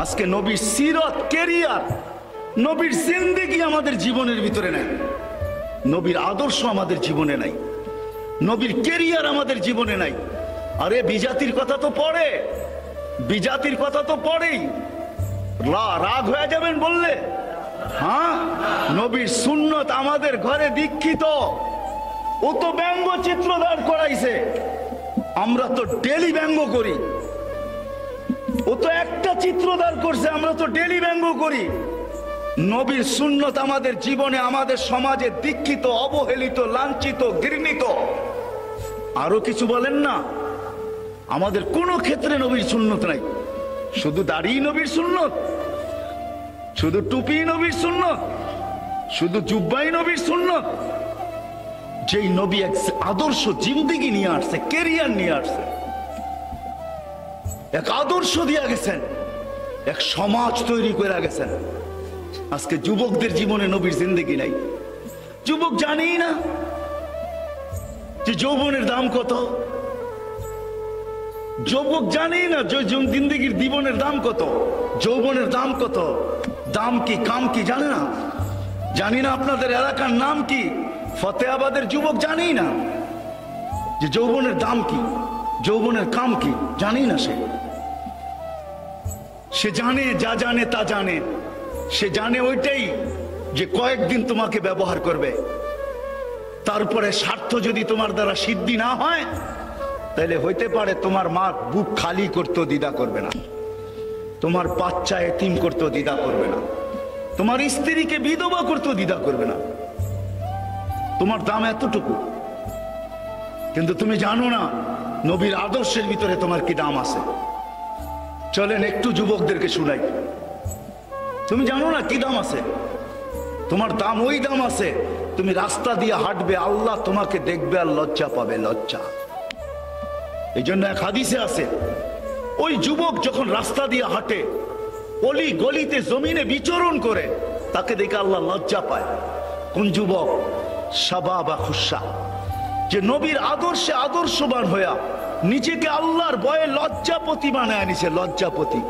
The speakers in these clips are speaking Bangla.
আজকে নবীর সিরত, কেরিয়ার, নবীর জিন্দেগি আমাদের জীবনের ভিতরে নাই, নবীর আদর্শ আমাদের জীবনে নাই, নবীর কেরিয়ার আমাদের জীবনে নাই। আরে বিজাতির কথা তো পড়ে, বিজাতির কথা তো পড়েই, রাগ হয়ে যাবেন বললে? হ্যাঁ, নবীর সুন্নত আমাদের ঘরে দীক্ষিত। ও তো ব্যঙ্গচিত্র দাঁড় করাইছে, আমরা তো ডেলি ব্যঙ্গ করি। ও তো একটা চিত্র দাঁড় করছে, আমরা তো ডেলি ব্যঙ্গ করি। নবীর সুন্নত আমাদের জীবনে, আমাদের সমাজে দীক্ষিত, অবহেলিত, লাঞ্ছিত, ঘৃণিত। আরো কিছু বলেন না, আমাদের কোনো ক্ষেত্রে নবীর সুন্নত নাই। শুধু দাড়ি নবীর সুন্নত, শুধু টুপি নবীর সুন্নত, শুধু জুব্বাই নবীর সুন্নত। যেই নবী এক আদর্শ জিন্দেগি নিয়ে আসছে, কেরিয়ার নিয়ে আসছে, এক আদর্শ দিয়ে গেছেন, এক সমাজ তৈরি করে গেছেন। আজকে যুবকদের জীবনে নবীর জিন্দেগি নাই। যুবক জানেই না যে যৌবনের দাম কত, যুবক জানেই না যে জিন্দেগির জীবনের দাম কত, যৌবনের দাম কত, দাম কি কাম কি জানে না। জানি না আপনাদের এলাকার নাম কি, ফতেহাবাদের যুবক জানেই না যে যৌবনের দাম কি, যৌবনের কাম কি, জানেই না। সে জানে, যা জানে তা জানে। সে জানে ওইটাই যে কয়েকদিন তোমাকে ব্যবহার করবে, তারপরে স্বার্থ যদি তোমার দ্বারা সিদ্ধি না হয়, তাহলে হইতে পারে তোমার মা বুক খালি করতেও দ্বিধা করবে না, তোমার বাচ্চা এতিম করতেও দ্বিধা করবে না, তোমার স্ত্রীকে বিধবা করতেও দ্বিধা করবে না। তোমার দাম এতটুকু, কিন্তু তুমি জানো না নবীর আদর্শের ভিতরে তোমার কি দাম আছে। চলেন একটু যুবকদেরকে শুনাই। তুমি জানো না কি দাম আছে, তোমার দাম ওই দাম আছে, তুমি রাস্তা দিয়ে হাঁটবে, আল্লাহ তোমাকে দেখবে আর লজ্জা পাবে, লজ্জা। এই জন্য এক হাদিসে আছে, ওই যুবক যখন রাস্তা দিয়ে হাঁটে, অলি গলিতে জমিনে বিচরণ করে, তাকে দেখে আল্লাহ লজ্জা পায়। কোন যুবক? শাবাবা খুশা, যে নবীর আদর্শে আদর্শবান হইয়া নিজেকে আল্লাহর ভয়ে লজ্জাপতি বানায় নিছে। লজ্জাপতি,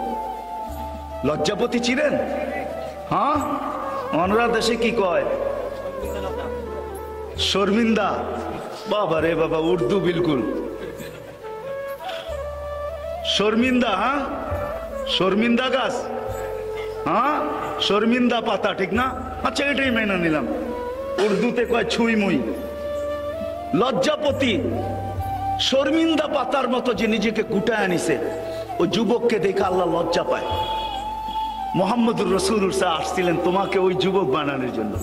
লজ্জাপতি চিনেন? হ্যাঁ, অনরা দেশে কি কয়? শর্মিন্দা। বাবা রে বাবা, উর্দু বিলকুল শর্মিন্দা। হ্যাঁ, শর্মিন্দা গাছ, হ্যাঁ, শর্মিন্দা পাতা, ঠিক না? আচ্ছা, এটাই মেনে নিলাম। উর্দুতে কয় ছুঁই মুই। লজ্জাপতি, শর্মিন্দা পাতার মতো যে নিজেকে গুটায় আনিছে, ওই যুবককে দেখে আল্লাহ লজ্জা পায়। মুহাম্মদুর রাসূলুল্লাহ আসছিলেন তোমাকে ওই যুবক বানানোর জন্য,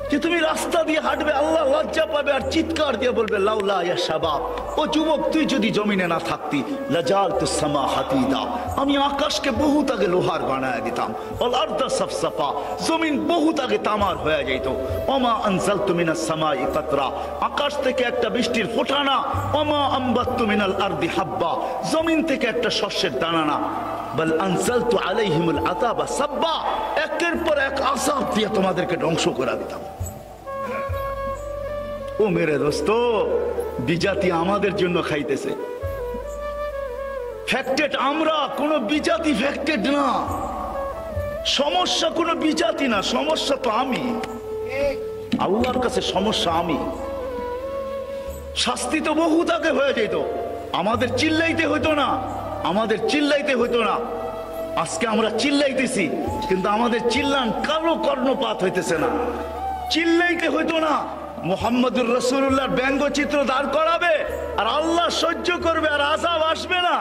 যে তুমি রাস্তা দিয়ে হাঁটবে, আল্লাহ লজ্জা পাবে আর চিৎকার দিয়ে বলবে লাউলা ইয়া শাবাব, ও যুবক তুই যদি জমিনে না থাকতি, লাজালতুস সামা হাতিদা, আমি আকাশকে বহুত আগে লোহার বানায় দিতাম, ওয়াল আরদা সাফসাফা, জমিন বহুত আগে তামার হয়ে যেত। ওমা আনজালতু মিনাস সামাই কাতরা, আকাশ থেকে একটা বৃষ্টির ফোঁটা না। ওমা আমবাততু মিনাল আরদি হাব্বা, জমিন থেকে একটা শস্যের দানা না। বল আনজালতু আলাইহিমুল আযাবা সাব্বা, একের পর এক আযাব দিয়ে তোমাদেরকে ধ্বংস করে দিতাম। ও মেরে দোস্ত, বিজাতি আমাদের জন্য খাইতেছে। ফ্যাক্টেড আমরা, কোন বিজাতি ফ্যাক্টেড না। সমস্যা কোন বিজাতি না, সমস্যা তো আমি। আল্লাহর কাছে সমস্যা আমি। শাস্তি তো বহুত আগে হয়ে যেত, আমাদের চিল্লাইতে হইতো না, আমাদের চিল্লাইতে হইতো না। আজকে আমরা চিল্লাইতেছি, কিন্তু আমাদের চিল্লান কারো কর্ণপাত হইতেছে না। চিল্লাইতে হইতো না, মুহাম্মদুর রাসূলুল্লাহর ব্যঙ্গচিত্র দাঁড় করাবে আর আল্লাহ সহ্য করবে আর আযাব আসবে না।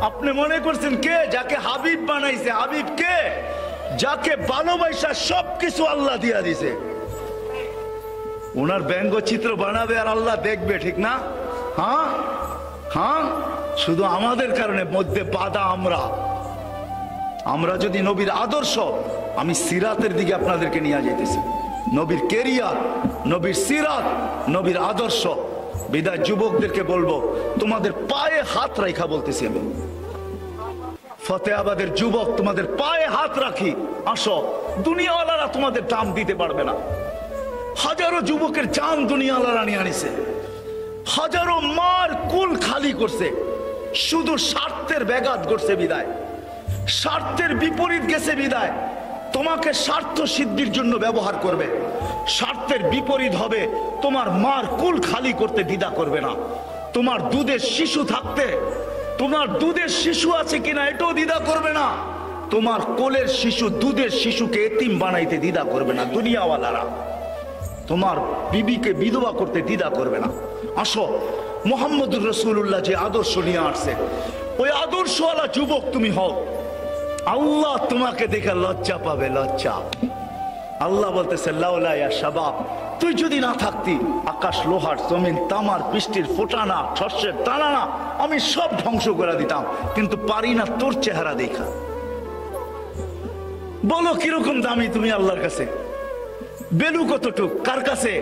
আপনি মনে করছেন কে? যাকে হাবিব বানাইছে। হাবিব কে? যাকে ভালোবাসা সবকিছু আল্লাহ দিয়া দিছে। ওনার ব্যঙ্গচিত্র বানাবে আর আল্লাহ দেখবে, ঠিক না? হ্যাঁ হ্যাঁ, শুধু আমাদের কারণে মধ্যে বাধা। আমরা যদি নবীর আদর্শ, আমি সিরাতের দিকে আপনাদেরকে নিয়ে যাইতেছি, নবীর কেরিয়ার, নবীর সিরাত, নবীর আদর্শ। বিদায় যুবকদেরকে বলবো, তোমাদের পায়ে হাত রাখা বলতেছি আমি, ফতেহাবাদের যুবক, তোমাদের পায়ে হাত রাখি, আসো। দুনিয়াওয়ালারা তোমাদের দাম দিতে পারবে না। হাজারো যুবকের জান দুনিয়াওয়ালারা নিয়ে আনিছে, হাজারো মার কুল খালি করছে, শুধু স্বার্থের ব্যাঘাত করছে। বিদায় স্বার্থের বিপরীত গেছে বিদায় তোমাকে স্বার্থ সিদ্ধির জন্য ব্যবহার করবে। স্বার্থের বিপরীত হবে তোমার মার কুল খালি করতে দ্বিধা করবে না। তোমার দুধের শিশু থাকতে, তোমার দুধের শিশু আছে কিনা এটাও দ্বিধা করবে না। তোমার কোলের শিশু দুধের শিশুকে এতিম বানাইতে দ্বিধা করবে না দুনিয়াওয়ালারা। তোমার বিবিকে বিধবা করতে দ্বিধা করবে না। আসো, মুহাম্মদুর রাসূলুল্লাহ যে আদর্শ নিয়ে আসছে ওই আদর্শওয়ালা যুবক তুমি হও। আল্লাহ তোমাকে দেখে লজ্জা পাবে, লজ্জা। আল্লাহ বলতেছে লাউলা ইয়া শাবাব, তুই যদি না থাকতি আকাশ লোহার জমিন তামার বৃষ্টির ফোটানা শস্যের টানানা আমি সব ধ্বংস করে দিতাম, কিন্তু পারি না তোর চেহারা দেখা। বলো কিরকম দামি তুমি আল্লাহর কাছে, বেলু কতটুক, কার কাছে,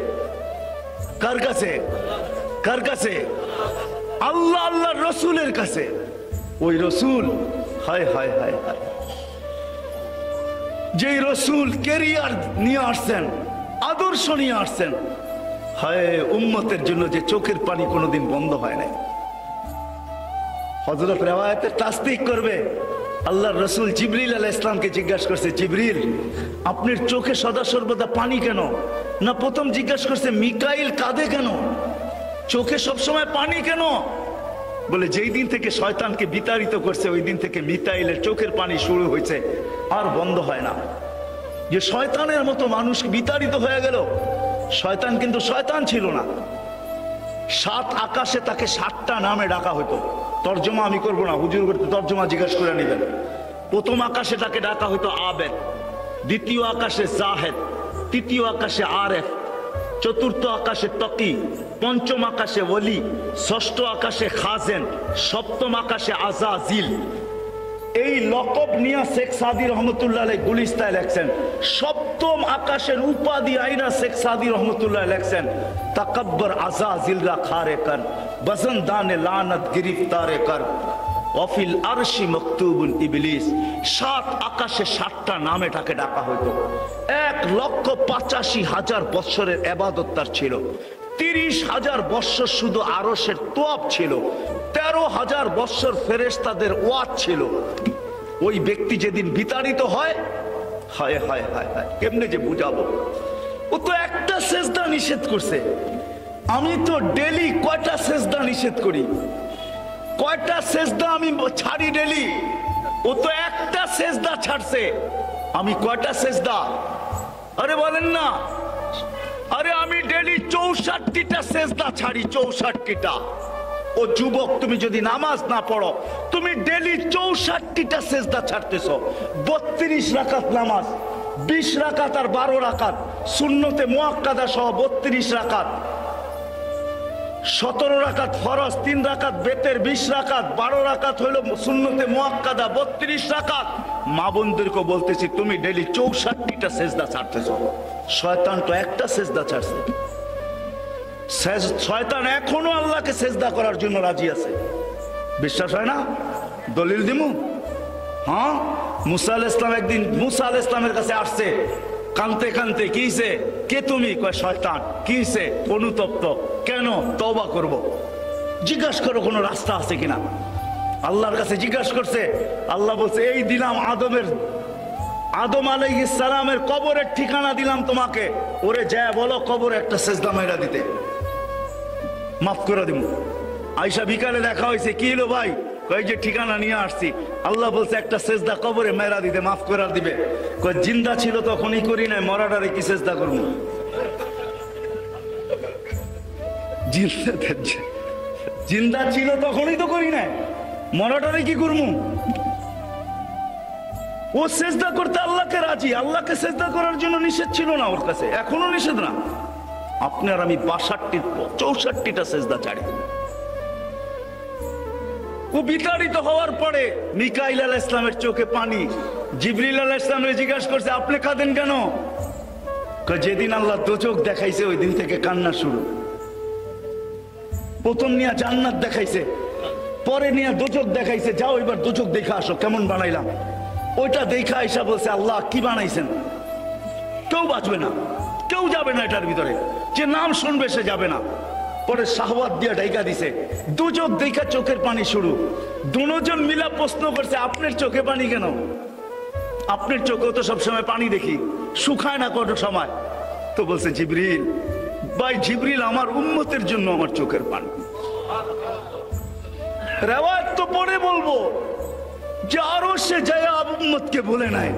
কার কাছে, কার কাছে? আল্লাহ আল্লাহর রসুলের কাছে। ওই রসুল, হায় হায় হায় হায়, যেই রসুল কেরিয়ার নিয়ে আসছেন, আদর্শ নিয়ে আসছেন, হায় উম্মতের জন্য যে চোখের পানি কোনোদিন বন্ধ হয় নাই। হযরত রিওয়ায়াতে তাসদীক করবে, আল্লাহর রসুল জিবরিল আলাইহিস সালামকে জিজ্ঞাসা করছে, জিবরিল আপনার চোখে সদা সর্বদা পানি কেন? না প্রথম জিজ্ঞাসা করছে মিকাইল কাঁদে কেন, চোখে সবসময় পানি কেন? বলে যেই দিন থেকে শয়তানকে বিতাড়িত করছে ওই দিন থেকে মিকাইলের চোখের পানি শুরু হয়েছে, আর বন্ধ হয় না। যে শয়তানের মতো মানুষ বিতাড়িত হয়ে গেল। শয়তান কিন্তু শয়তান ছিল না। 7 আকাশে তাকে 7টা নামে ডাকা হতো। তর্জমা আমি করবো না, হুজুর করতে তর্জমা জিজ্ঞাসা করে নেবেন। প্রথম আকাশে তাকে ডাকা হতো আবেদ, দ্বিতীয় আকাশে জাহেদ, তৃতীয় আকাশে আরেফ, চতুর্থ আকাশে তকি, পঞ্চম আকাশে ওলি, ষষ্ঠ আকাশে খাজেন, সপ্তম আকাশে আজাজিল। এই লকব নিয়ে শেখ সাদি রহমতুল্লাহ আলাইহি গুলিস্তায় লেখছেন। সপ্তম আকাশের উপাধি আইনা শেখ সাদি রহমতুল্লাহ লেখছেন তাকাব্বর আজাজিলরা খারে কর, বজনদানে লানত গিরিফতারে কর, ওয়াফিল আরশি মকতুবুন ইবলিস। 7 আকাশে 7টা নামে তাকে ডাকা হতো। 1,85,000 বৎসরের ইবাদত তার ছিল। 30,000 বৎসর শুধু আরশের তোয়াব ছিল। 13,000 বৎসর ফেরেশতাদের ওয়াজ ছিল। ওই ব্যক্তি যেদিন বিতাড়িত হয়, হায় হায় হায় হায়, কেমনে যে বুঝাবো। ও তো একটা সেজদা নিষেধ করছে, আমি তো ডেলি কয়টা সেজদা নিষেধ করি, কয়টা সেজদা আমি ছাড়ি ডেলি। ও তো একটা সেজদা ছাড়ছে, আমি কয়টা সেজদা? আরে বলেন না, আরে আমি ডেলি 64টা সেজদা ছাড়ি, 64টা। ও যুবক, তুমি যদি নামাজ না পড়ো, তুমি ডেলি 64টা সেজদা ছাড়তেছো। 32 রাকাত নামাজ, 20 রাকাত আর 12 রাকাত সুন্নতে মুআক্কাদা সহ 32 রাকাত, 17 রাকাত ফরজ, 3 রাকাত বেতের, 20 রাকাত, 12 রাকাত হইল সুন্নতে মুআক্কাদা, 32 রাকাত। মা বোনদেরকে বলতেছি তুমি ডেলি 64টা সেজদা ছাড়তেছো। শয়তান তো একটা সেজদা ছাড়ছে। শয়তান এখনো আল্লাহকে সেজদা করার জন্য রাজি আছে। বিশ্বাস হয় না? দলিল দিমু। হ্যাঁ, মুসা আলাইহিস সালাম একদিন মুসা আলাইহিস সালামের কাছে আসছে কানতে কানতে। কিছে? কে তুমি? কয় শয়তান। কিছে? অনুতপ্ত। কেন? তওবা করব। জিজ্ঞাসা করো কোনো রাস্তা আছে কিনা। আল্লাহর কাছে জিজ্ঞাসা করছে। আল্লাহ বলছে এই দিলাম আদম আলাইহিস সালামের কবরের ঠিকানা দিলাম তোমাকে, ওরে যায় বলো কবরে একটা সেজদা মাইরা দিতে, মাফ করে দিব। আয়েশা বিকালে দেখা হয়েছে, কি হলো ভাই? কই যে ঠিকানা নিয়ে আসছি। আল্লাহ বলছে একটা সেজদা কবরে মেরা দিতে, মাফ করে দিবে। কই জিন্দা ছিল তখনই করি নাই, মরাটারে কি সেজদা করবো? জিন্দা ছিল তখনই তো করি নাই, মরাটারে কি করবো? ও সেজদা করতে আল্লাহকে রাজি। আল্লাহকে সেজদা করার জন্য নিষেধ ছিল না ওর কাছে, এখনো নিষেধ না। আপনার আমি 64টা সেজদা ছাড়ি। ও বিতাড়িত হওয়ার পরে মিকাইল আলাইহিস সালামের চোখে পানি। জিবরিল আলাইহিস সালামকে জিজ্ঞাসা করছে আপনি কাঁদেন কেন? যেদিন আল্লাহ দোজখ দেখাইছে ওই দিন থেকে কান্না শুরু। প্রথম নিয়ে জান্নাত দেখাইছে, পরে নিয়ে দোজখ দেখাইছে। যাও এবার দোজখ দেখে আসো কেমন বানাইলাম। ওইটা দেখা আইসা বলছে আল্লাহ কি বানাইছেন? কেউ বাঁচবে না, কেউ যাবে না এটার ভিতরে। যে নাম শুনবে সে যাবে না। পরে শাহওয়াত দিয়া ঢাইকা দিছে, দু চোখ দেখা চোখের পানি শুরু। দুজন মিলা প্রশ্ন করছে, আপনার চোখে পানি কেন? আপনার চোখেও তো সবসময় পানি দেখি, শুকায় না কত সময়? তো বলছে জিবরিল, ভাই জিবরিল আমার উম্মতের জন্য আমার চোখের পানি। রেওয়ায়াত তো পরে বলবো যে আরো সে যায় উম্মতকে বলে নাই।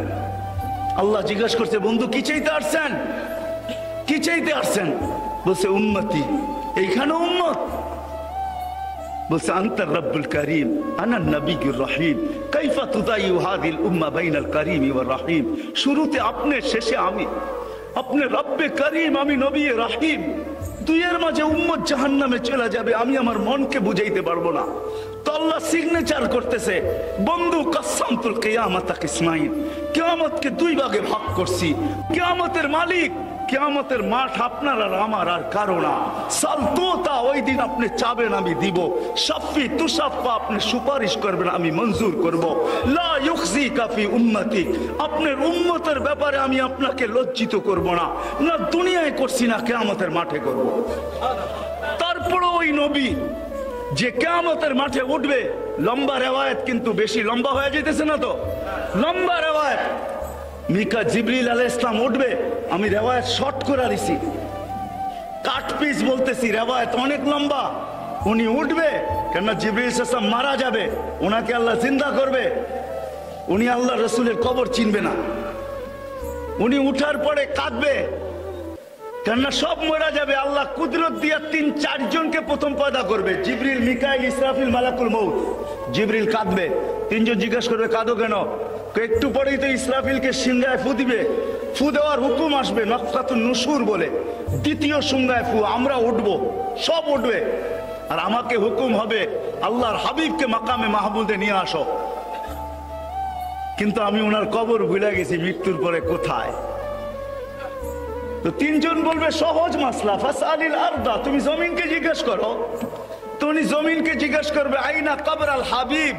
আল্লাহ জিজ্ঞাসা করছে, বন্ধু কি চাইতে আসছেন? কি চাইতে আসছেন? বলছে উম্মতি। এইখানে উম্মত বলছে আনতার রব্বুল করিম আনা নবিয়ুর রহিম কাইফা তুদাইউ হাদিল উম্মাহ বাইনাল করিম ওয়ার রহিম। শুরুতে আপনি, শেষে আমি। আপনি রব্বে করিম, আমি নবী রহিম। দুইয়ের মাঝে উম্মত জাহান্নামে চলে যাবে, আমি আমার মনকে বুঝাইতে পারবো না। তো আল্লাহ সিগনেচার করতেছে, বন্ধু কাসসামতুল কিয়ামাতা কিসমাইন, কিয়ামতকে দুই ভাগে ভাগ করছি। কিয়ামতের মালিক, কিয়ামতের মাঠ আপনার আর আমার আর কারো না। সালতুতা, ওই দিন আপনি চাবেন আমি দিব। শাফি তুশাফা, আপনি সুপারিশ করবেন আমি মঞ্জুর করব। লা ইউখজিকা ফি উম্মতি, আপনার উম্মতের ব্যাপারে আমি আপনাকে লজ্জিত করব না, না দুনিয়ায় করছি না কিয়ামতের মাঠে করব। তারপরে ওই নবী যে কিয়ামতের মাঠে উঠবে, লম্বা রেওয়ায়েত কিন্তু বেশি লম্বা হয়ে যেতেছে না তো? লম্বা রেওয়ায়েত। মিকা জিবরিল আলাইহিস সালাম উঠবে, আমি রেওয়ায়েত শর্ট করে দিছি, কাট পিস বলতেছি, রেওয়ায়েত অনেক লম্বা। উনি উঠবে, কেননা জিবরিল আলাইহিস সালাম মারা যাবে, ওনাকে আল্লাহ জিন্দা করবে। উনি আল্লাহ রসুলের কবর চিনবে না। উনি উঠার পরে কাঁদবে, কেননা সব মরা যাবে। আল্লাহ কুদরত দিয়া ৩-৪ জনকে প্রথম পয়দা করবে, জিবরিল, মিকাইল, ইসরাফিল, মালাকুল মউত। জিবরিল কাঁদবে, ৩ জন জিজ্ঞাসা করবে কাঁদো কেন? একটু পরেই তো ইসরাফিলকে সিংহায় ফু দিবে, ফু দেওয়ার হুকুম আসবে, নফখাতুন নুশুর বলে, দ্বিতীয় সিংহায় ফু, আমরা উঠবো, সব উঠবে। আর আমাকে হুকুম হবে আল্লাহর হাবিবকে মাকামে মাহমুদে নিয়ে আসো। কিন্তু আমি ওনার কবর ভুলে গেছি, মৃত্যুর পরে কোথায়? তো ৩ জন বলবে সহজ মাসলা, ফাসআলিল আরদা, তুমি জমিনকে জিজ্ঞেস করো। তো উনি জমিনকে জিজ্ঞেস করবে আইনা কবর আল হাবিব,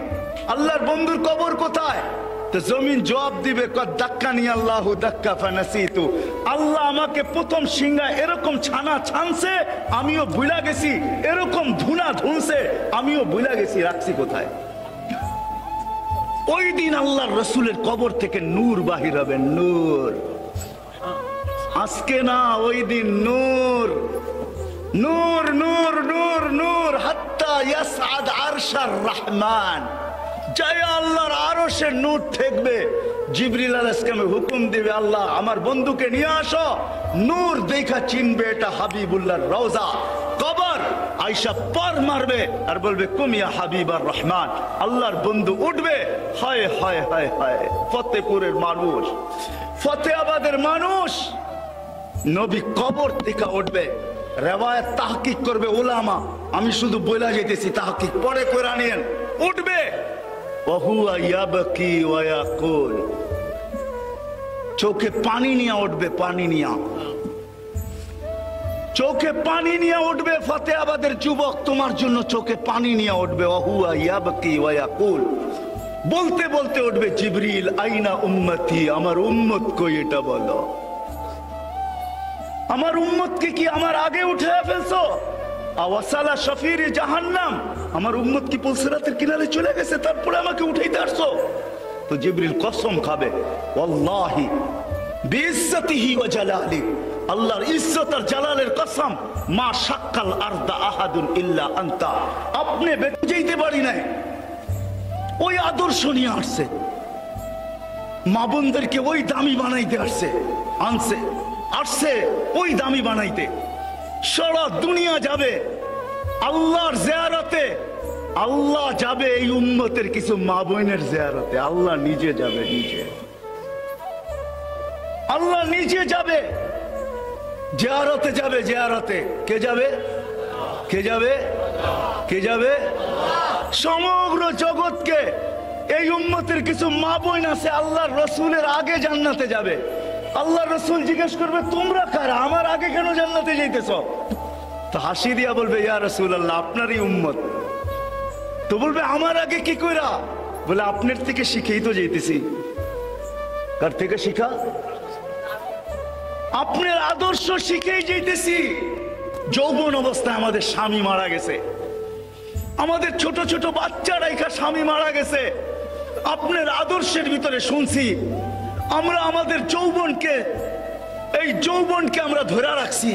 আল্লাহর বন্ধুর কবর কোথায়? তো জমিন জবাব দিবে দাক্কানি আল্লাহু দাক্কা ফানাসিতু, আল্লাহ আমাকে প্রথম সিংহায় এরকম ছানা ছানছে, আমিও ভুলা গেছি, এরকম ধুনা ধুনছে, আমিও ভুলা গেছি, রাখছি কোথায়? ওই দিন আল্লাহর রসুলের কবর থেকে নূর বাহির হবে, নূর। আজকে না, ওই দিন নূর, নূর, নূর, নূর, নূর, হাত্তা ইয়াসআদ আরশার রহমান, জয় আল্লাহর আরশের নূর ঠেকবে। জিবরিল আলাইহিস সালাম হুকুম দিবে, আল্লাহ আমার বন্ধুকে নিয়ে আসো। নূর দেখা চিনবে এটা হাবিবুল্লাহর রওজা। কবর আয়েশা পার মারবে আর বলবে কুম ইয়া হাবিবার রহমান, আল্লাহর বন্ধু উঠবে। হায় হায় হায় হায়, ফতেপুরের মানুষ, ফতেহাবাদের মানুষ, নবী কবর থেকে উঠবে। রেওয়ায়াত তাহকিক করবে উলামা, আমি শুধু বইলা যেতেছি, তাহকিক পরে করে নিয়েন। উঠবে, ওহুয়া ইয়াবকি ওয়া ইয়াকুল, চোখে পানি নিয়ে উঠবে, পানি নিয়ে, চোখে পানি নিয়ে উঠবে। ফতেহাবাদের যুবক, তোমার জন্য চোখে পানি নিয়ে উঠবে। ওহুয়া ইয়াবকি ওয়া ইয়াকুল, বলতে বলতে উঠবে জিবরিল আইনা উম্মতি, আমার উম্মত কই এটা বলো। আমার উম্মতকে কি আমার আগে উঠে ফেলছো? আওয়াসালা শফির জাহান্নাম, আমার উম্মত কি পুলসিরাতের কিনারে চলে গেছে, তারপরে আমাকে উঠাইতে আসছো? তো জিবরিল কসম খাবে, ওয়াল্লাহি বিইজ্জতিহি ওয়া জালালি, আল্লাহর ইজ্জত আর জালালের কসম, মা শাক্কাল আরদা আহাদুন ইল্লা আনতা, আপনি বুঝাইতে পারি নাই। ওই আদর্শ নিয়ে আসছে, মা বোনদেরকে ওই দামি বানাইতে আসছে, আনছে, আসছে ওই দামি বানাইতে। সারা দুনিয়া যাবে আল্লাহর জিয়ারতে, আল্লাহ যাবে এই উম্মতের কিছু মা বোনের জিয়ারতে, আল্লাহ নিজে যাবে, নিজে আল্লাহ নিজে যাবে, জিয়ারতে যাবে, জিয়ারতে। কে যাবে? কে যাবে? কে যাবে? সমগ্র জগৎকে, এই উম্মতের কিছু মা বোন আছে আল্লাহর রসুলের আগে জান্নাতে যাবে। আল্লাহ রসুল জিজ্ঞেস করবে তোমরা কারা, আমার আগে কেন জান্নাতে যাইতেছ? তো হাসি দিয়া বলবে ইয়া রাসূলুল্লাহ, আপনারই উম্মত। তো বলবে আমার আগে কি কইরা? বলে আপনার থেকে শিখেই তো যাইতেছি। কার থেকে শিখা? আপনার আদর্শ শিখেই যাইতেছি। যৌবন অবস্থায় আমাদের স্বামী মারা গেছে, আমাদের ছোট ছোট বাচ্চারা এখানে স্বামী মারা গেছে। আপনার আদর্শের ভিতরে শুনছি আমরা আমাদের যৌবনকে, এই যৌবনকে আমরা ধরে রাখছি,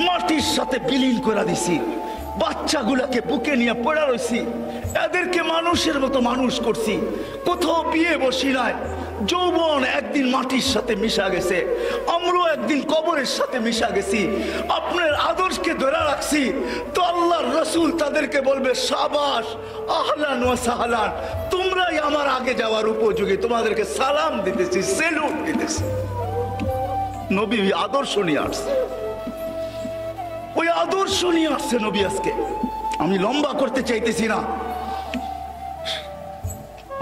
মাটির সাথে বিলীন করে দিছি। বাচ্চাগুলাকে বুকে নিয়ে পড়ে রয়েছি, এদেরকে মানুষের মতো মানুষ করছি, কোথাও বিয়ে বসি নাই। যৌবন একদিন মাটির সাথে মিশা গেছে, আমরাও একদিন কবরের সাথে মিশা গেছি। আপনার আদর্শকে ধরে রাখছি তো আল্লাহর রসুল তাদেরকে বলবে সাবাস, আহলান ওয়া সাহলান, তোমরাই আমার আগে যাওয়ার উপযোগী, তোমাদেরকে সালাম দিতেছি, সেলুট দিতেছি। নবী আদর্শ নিয়ে আসছে, ওই আদর্শ নিয়ে আসছে নবী। আজকে আমি লম্বা করতে চাইতেছি না,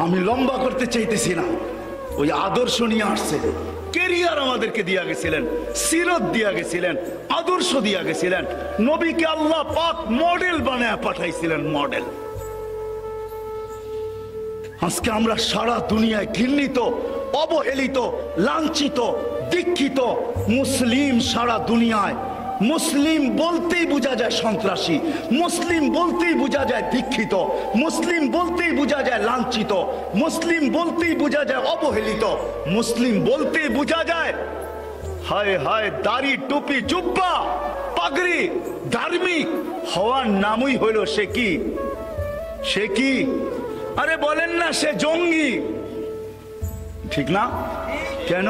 আমি লম্বা করতে চাইতেছি না, ওই আদর্শ নিয়ে আসছে। কেরিয়ার আমাদেরকে দিয়া গেছিলেন, সিরত দিয়া গেছিলেন, আদর্শ দিয়া গেছিলেন। নবীকে আল্লাহ পাক মডেল বানায় পাঠাইছিলেন, মডেল। আজকে আমরা সারা দুনিয়ায় ঘৃণিত, অবহেলিত, লাঞ্ছিত, দীক্ষিত মুসলিম। সারা দুনিয়ায় মুসলিম বলতেই বোঝা যায় সন্ত্রাসী, মুসলিম বলতেই বোঝা যায় দীক্ষিত, মুসলিম বলতেই বোঝা যায় লাঞ্ছিত, মুসলিম বলতেই বোঝা যায় অবহেলিত, মুসলিম বলতেই বোঝা যায় হায় হায় দাড়ি, টুপি, জুব্বা, পাগড়ি, ধার্মিক হওয়ার নামই হইল সে কি, সে কি? আরে বলেন না সে জঙ্গি, ঠিক না? কেন?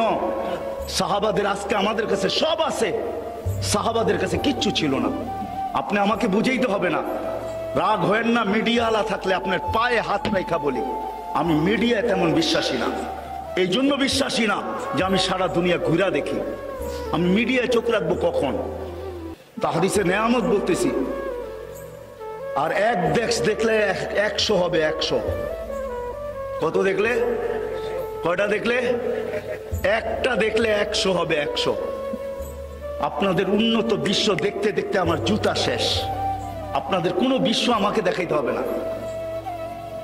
সাহাবাদের আজকে আমাদের কাছে সব আছে, সাহাবাদের কাছে কিচ্ছু ছিল না। আপনি আমাকে বুঝাইতে হবে না, রাগ হয়েন না। মিডিয়াওয়ালা থাকলে আপনার পায়ে হাত রেখা বলি, আমি মিডিয়ায় তেমন বিশ্বাসী না। এই জন্য বিশ্বাসী না যে আমি সারা দুনিয়া ঘুরা দেখি। আমি মিডিয়ায় চোখ রাখবো কখন? তাহাদিসে নেয়ামত বলতেছি। আর এক দেখলে 100 হবে, 100। কত দেখলে? কয়টা দেখলে? একটা দেখলে 100 হবে, 100। আপনাদের উন্নত বিশ্ব দেখতে দেখতে আমার জুতা শেষ। আপনাদের কোন বিশ্ব আমাকে দেখাইতে হবে না।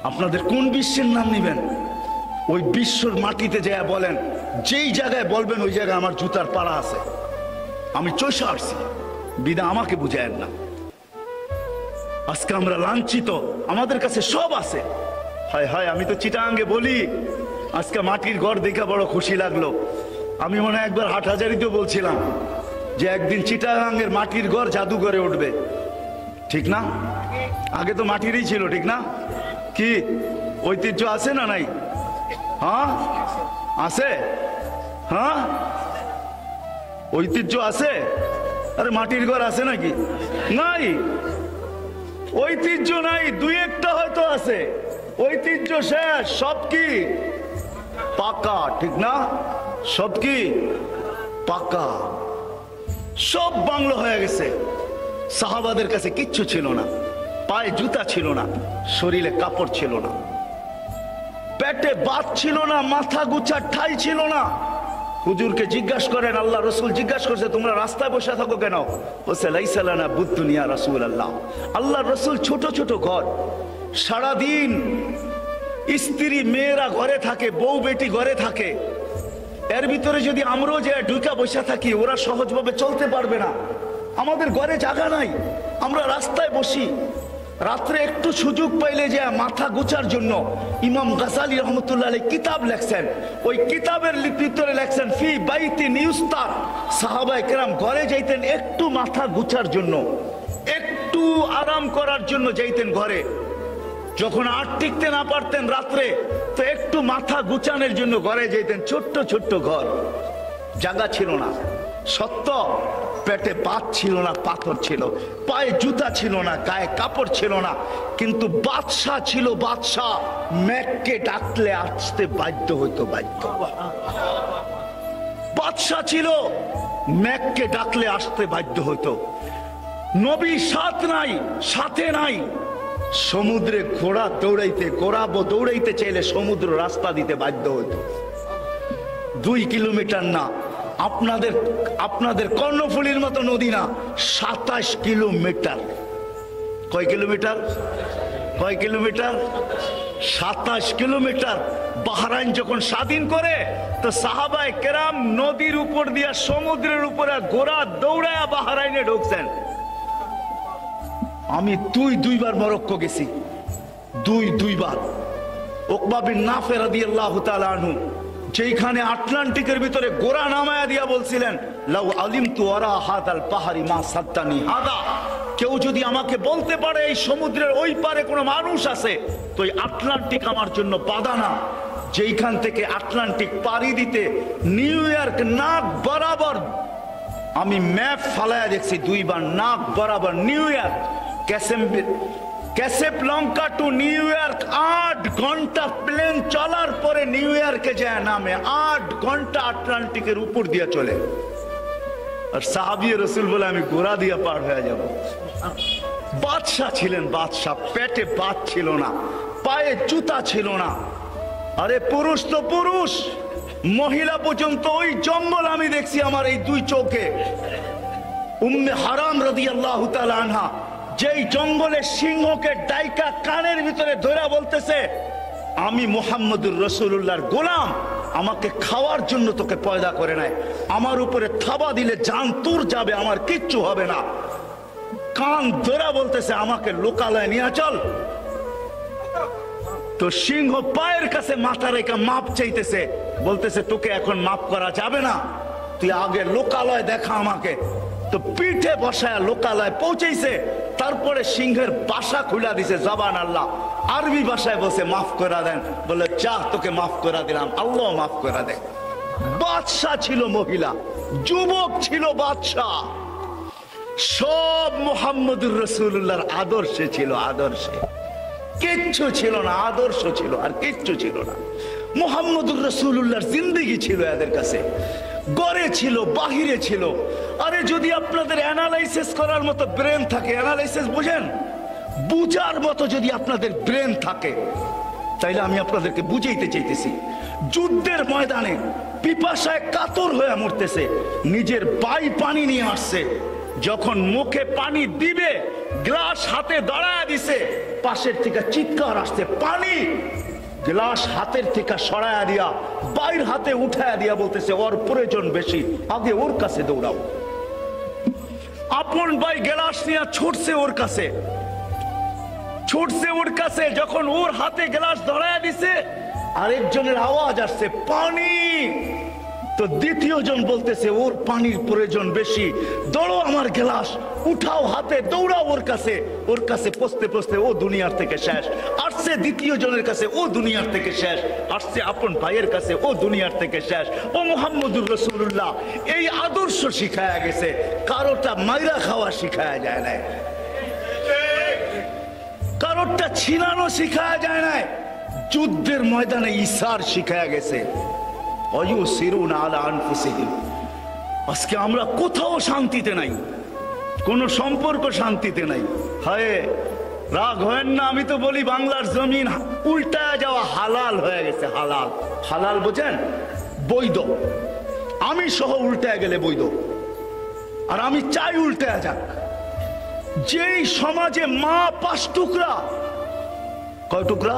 আপনাদের কোন বিশ্বের নাম নিবেন, ওই বিশ্বর মাটিতে যায় বলেন, যেই জায়গায় বলবেন ওই জায়গায় আমার জুতার পাড়া আছে। আমি চৈশা আসছি, বিদা আমাকে বুঝায়েন না। আজকে আমরা লাঞ্ছিত, আমাদের কাছে সব আছে। হায় হায়, আমি তো চিটাঙ্গে বলি, আজকে মাটির ঘর দেখে বড় খুশি লাগলো। আমি মনে হয় একবার হাটহাজারিতেও বলছিলাম যে একদিন চিটাগাঙ্গের মাটির ঘর জাদুঘরে উঠবে, ঠিক না? আগে তো মাটিরই ছিল, ঠিক না? কি ঐতিহ্য আছে না নাই? হ্যাঁ আছে, হ্যাঁ ঐতিহ্য আছে। আরে মাটির ঘর আছে নাকি? নাই, ঐতিহ্য নাই। দুই একটা হয়তো আছে, ঐতিহ্য শেষ। সব কি পাকা, ঠিক না? সব কি পাকা, সব বাংলো হয়ে গেছে। সাহাবাদের কাছে কিচ্ছু ছিল না, পায়ে জুতা ছিল না, শরীরে কাপড় ছিল না, পেটে ভাত ছিল না, মাথা গুছার ঠাই ছিল না। হুজুরকে জিজ্ঞাসা করেন, আল্লাহ রসুল জিজ্ঞাসা করছে তোমরা রাস্তায় বসে থাকো কেন? বলছে লাইসা লানা বুদ্দুনিয়া রাসূলুল্লাহ। আল্লাহ রসুল ছোট ছোট ঘর, সারাদিন স্ত্রী মেয়েরা ঘরে থাকে, বউ বেটি ঘরে থাকে। এর ভিতরে যদি আমরাও যে ঢুকা বসে থাকি, ওরা সহজভাবে চলতে পারবে না। আমাদের ঘরে জায়গা নাই, আমরা রাস্তায় বসি। রাত্রে একটু সুযোগ পাইলে যে মাথা গোছার জন্য ইমাম গাজালি রহমতুল্লাহ আলাইহি কিতাব লেখছেন। ওই কিতাবের ভিতরে লেখছেন ফি বাইতিন ইউস্তার, সাহাবায়ে কেরাম ঘরে যাইতেন একটু মাথা গোছার জন্য, একটু আরাম করার জন্য যাইতেন ঘরে। যখন আর টিকতে না পারতেন রাত্রে, তো একটু মাথা গুছানোর জন্য ঘরে যেতেন। ছোট্ট ছোট্ট ঘর, জায়গা ছিল না, সত্য। পেটে ভাত ছিল না, পাথর ছিল, পায়ে জুতা ছিল না, গায়ে কাপড় ছিল না। কিন্তু বাদশাহ ছিল, বাদশাহ মেঘকে ডাকলে আসতে বাধ্য হইতো, বাধ্য। বাদশাহ ছিল, মেঘকে ডাকলে আসতে বাধ্য হইতো। নবী সাথে নাই। সমুদ্রে ঘোড়া দৌড়াইতে চাইলে সমুদ্র রাস্তা দিতে বাধ্য হতো। 2 কিলোমিটার না, আপনাদের কর্ণফুলীর মতো নদী না, 27 কিলোমিটার। কয় কিলোমিটার? 27 কিলোমিটার। বাহরাইন যখন স্বাধীন করে, তো সাহাবায়ে কেরাম নদীর উপর দিয়া সমুদ্রের উপরে ঘোড়া দৌড়ায়া বাহরাইনে ঢুকছেন। আমি দুইবার মরক্কো গেছি, দুইবার। উকবা বিন নাফে রাদিয়াল্লাহু তাআলা আনহু যেখানে আটলান্টিকের ভিতরে গোরা নামায়া দিয়া বলছিলেন, লাউ আলিমতু ওয়ারা হাদাল পাহারি মা সাদ্দানি হাদা, কেউ যদি আমাকে বলতে পারে এই সমুদ্রের ওই পারে কোনো মানুষ আছে, তো এই আটলান্টিক আমার জন্য বাধা না। যেইখান থেকে আটলান্টিক পাড়ি দিতে নিউ ইয়র্ক নাক বরাবর, আমি ম্যাপ ফালায়া দেখছি দুইবার, নাক বরাবর New York, Casablanca to New York 8 ঘন্টা প্লেন চলার পরে নিউ ইয়র্কে যায় নামে, 8 ঘন্টা আটলান্টিকের উপর দিয়ে চলে। আর সাহাবী রাসূল বলে আমি ঘোড়া দিয়ে পার হয়ে যাব। বাদশাহ ছিলেন, বাদশাহ, পেটে ভাত ছিল না, পায়ে জুতা ছিল না। আরে পুরুষ তো পুরুষ, মহিলা পর্যন্ত ওই জঙ্গল আমি দেখছি আমার এই দুই চোখে। উম্মে হারাম রাদিয়াল্লাহু তাআলা আনহা যেই জঙ্গলে সিংহকে ডাইকা কানের ভিতরে ধরে বলতেছে, আমি মুহাম্মদুর রাসূলুল্লাহর গোলাম, আমাকে খাওয়ার জন্য তোকে পয়দা করে নাই, আমার উপরে থাবা দিলে জান তোর যাবে, আমার কিচ্ছু হবে না। কান ধরে বলতেছে আমাকে লোকালয়ে নিয়ে চল। তো সিংহ পায়ের কাছে মাথা রেখে মাপ চাইতেছে, বলতেছে তোকে এখন মাপ করা যাবে না, তুই আগে লোকালয় দেখা আমাকে। তো পিঠে বসায় লোকালয় পৌঁছেছে, তারপরে সিংহের বাসা খুলে দিছে, জবান আল্লাহ, আরবি ভাষায় বসে মাফ করে দেন, বলে যা তোকে মাফ করে দিলাম, আল্লাহ মাফ করে দেন। বাদশাহ ছিল মহিলা, যুবক ছিল বাদশাহ, সব মুহাম্মদুর রাসূলুল্লাহর আদর্শে ছিল, আদর্শে কিচ্ছু ছিল না, আদর্শ ছিল আর কিচ্ছু ছিল না। মুহাম্মদুর রাসূলুল্লাহর জিন্দেগি ছিল এদের কাছে, গড়ে ছিল, বাহিরে ছিল। আরে যদি আপনাদের অ্যানালাইসিস করার মতো ব্রেন থাকে, অ্যানালাইসিস বুঝেন, বুঝার মতো যদি আপনাদের ব্রেন থাকে, তাইলে আমি আপনাদেরকে বুঝাইতে চাইতেছি। যুদ্ধের ময়দানে পিপাসায় কাতর হয়ে মরতেছে, নিজের বাই পানি নিয়ে আসছে, যখন মুখে পানি দিবে গ্লাস হাতে দাঁড়ায় দিছে, পাশের থেকে চিৎকার আসছে, পানি। গ্লাস হাতের থেকে সরায়া দিয়া বাইর হাতে উঠায়া দিয়া বলতেছে ওর প্রয়োজন বেশি, আগে ওর কাছে দৌড়াও। আপন ভাই গ্লাস নিয়ে ছুটছে ওর কাছে, ছুটছে ওর কাছে, যখন ওর হাতে গ্লাস ধরায়া দিছে আরেকজনের আওয়াজ আসছে পানি। তো দ্বিতীয় জন বলতেছে ওর পানির প্রয়োজন বেশি, দৌড়ো আমার গ্লাস উঠাও হাতে, দৌড়াও ওর কাছে। ওর কাছে পৌঁছতে পৌঁছতে ও দুনিয়ার থেকে শেষ। আসছে দ্বিতীয় জনের কাছে, ও দুনিয়ার থেকে শেষ। আসছে আপন ভাইয়ের কাছে, ও দুনিয়ার থেকে শেষ। ও মুহাম্মদুর রাসূলুল্লাহ এই আদর্শ শিখায়া গেছে, কারোটা মাইরা খাওয়া শিখায়া যায় না, কারোটা ছিনানো শিখায়া যায় না, যুদ্ধের ময়দানে ইসার শিখায়া গেছে। আজকে আমরা কোথাও শান্তিতে নাই, কোন সম্পর্ক শান্তিতে নাই। হায় রাগ হয় না, আমি তো বলি বাংলার জমিন উল্টায় যাওয়া হালাল হয়ে গেছে। হালাল, হালাল বোঝেন, বৈধ। আমি সহ উল্টায় গেলে বৈধ, আর আমি চাই উল্টায় যাক। যেই সমাজে মা 5 টুকরা, কয় টুকরা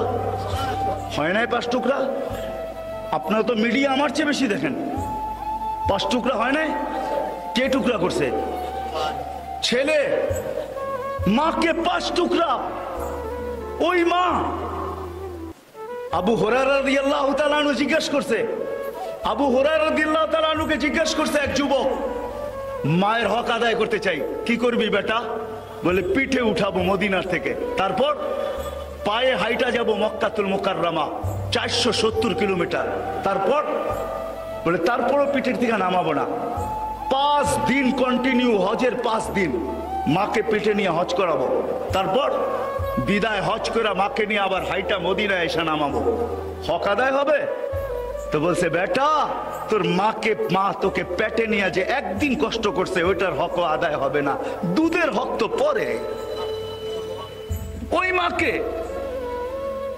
হয় নাই? 5 টুকরা। আপনারা তো মিডিয়া আমার চেয়ে বেশি দেখেন। 5 টুকরা হয় নাই? কে টুকরা করছে? ছেলে মাকে 5 টুকরা। ওই মা আবু হুরায়রা রাদিয়াল্লাহু তাআলা আনহু জিজ্ঞেস করছে, আবু হুরায়রা রাদিয়াল্লাহু তাআলা আনহুকে জিজ্ঞেস করছে এক যুবক, মায়ের হক আদায় করতে চাই, কি করবি বেটা? বলে পিঠে উঠাবো মদিনার থেকে, তারপর পায়ে হাইটা যাব মক্কাতুল মুকাররমা 470 কিলোমিটার, তারপর বলে তারপরও পিঠের থেকে নামাবো না। 5 দিন কন্টিনিউ, হজের 5 দিন মাকে পিঠে নিয়ে হজ করাবো, তারপর বিদায় হজ করে মাকে নিয়ে আবার হাইটা মদিনায় এসে নামাবো। হক আদায় হবে? তো বলছে বেটা তোর মাকে, মা তোকে পেটে নিয়ে যে একদিন কষ্ট করছে ওইটার হক আদায় হবে না, দুধের হক তো পরে। ওই মাকে,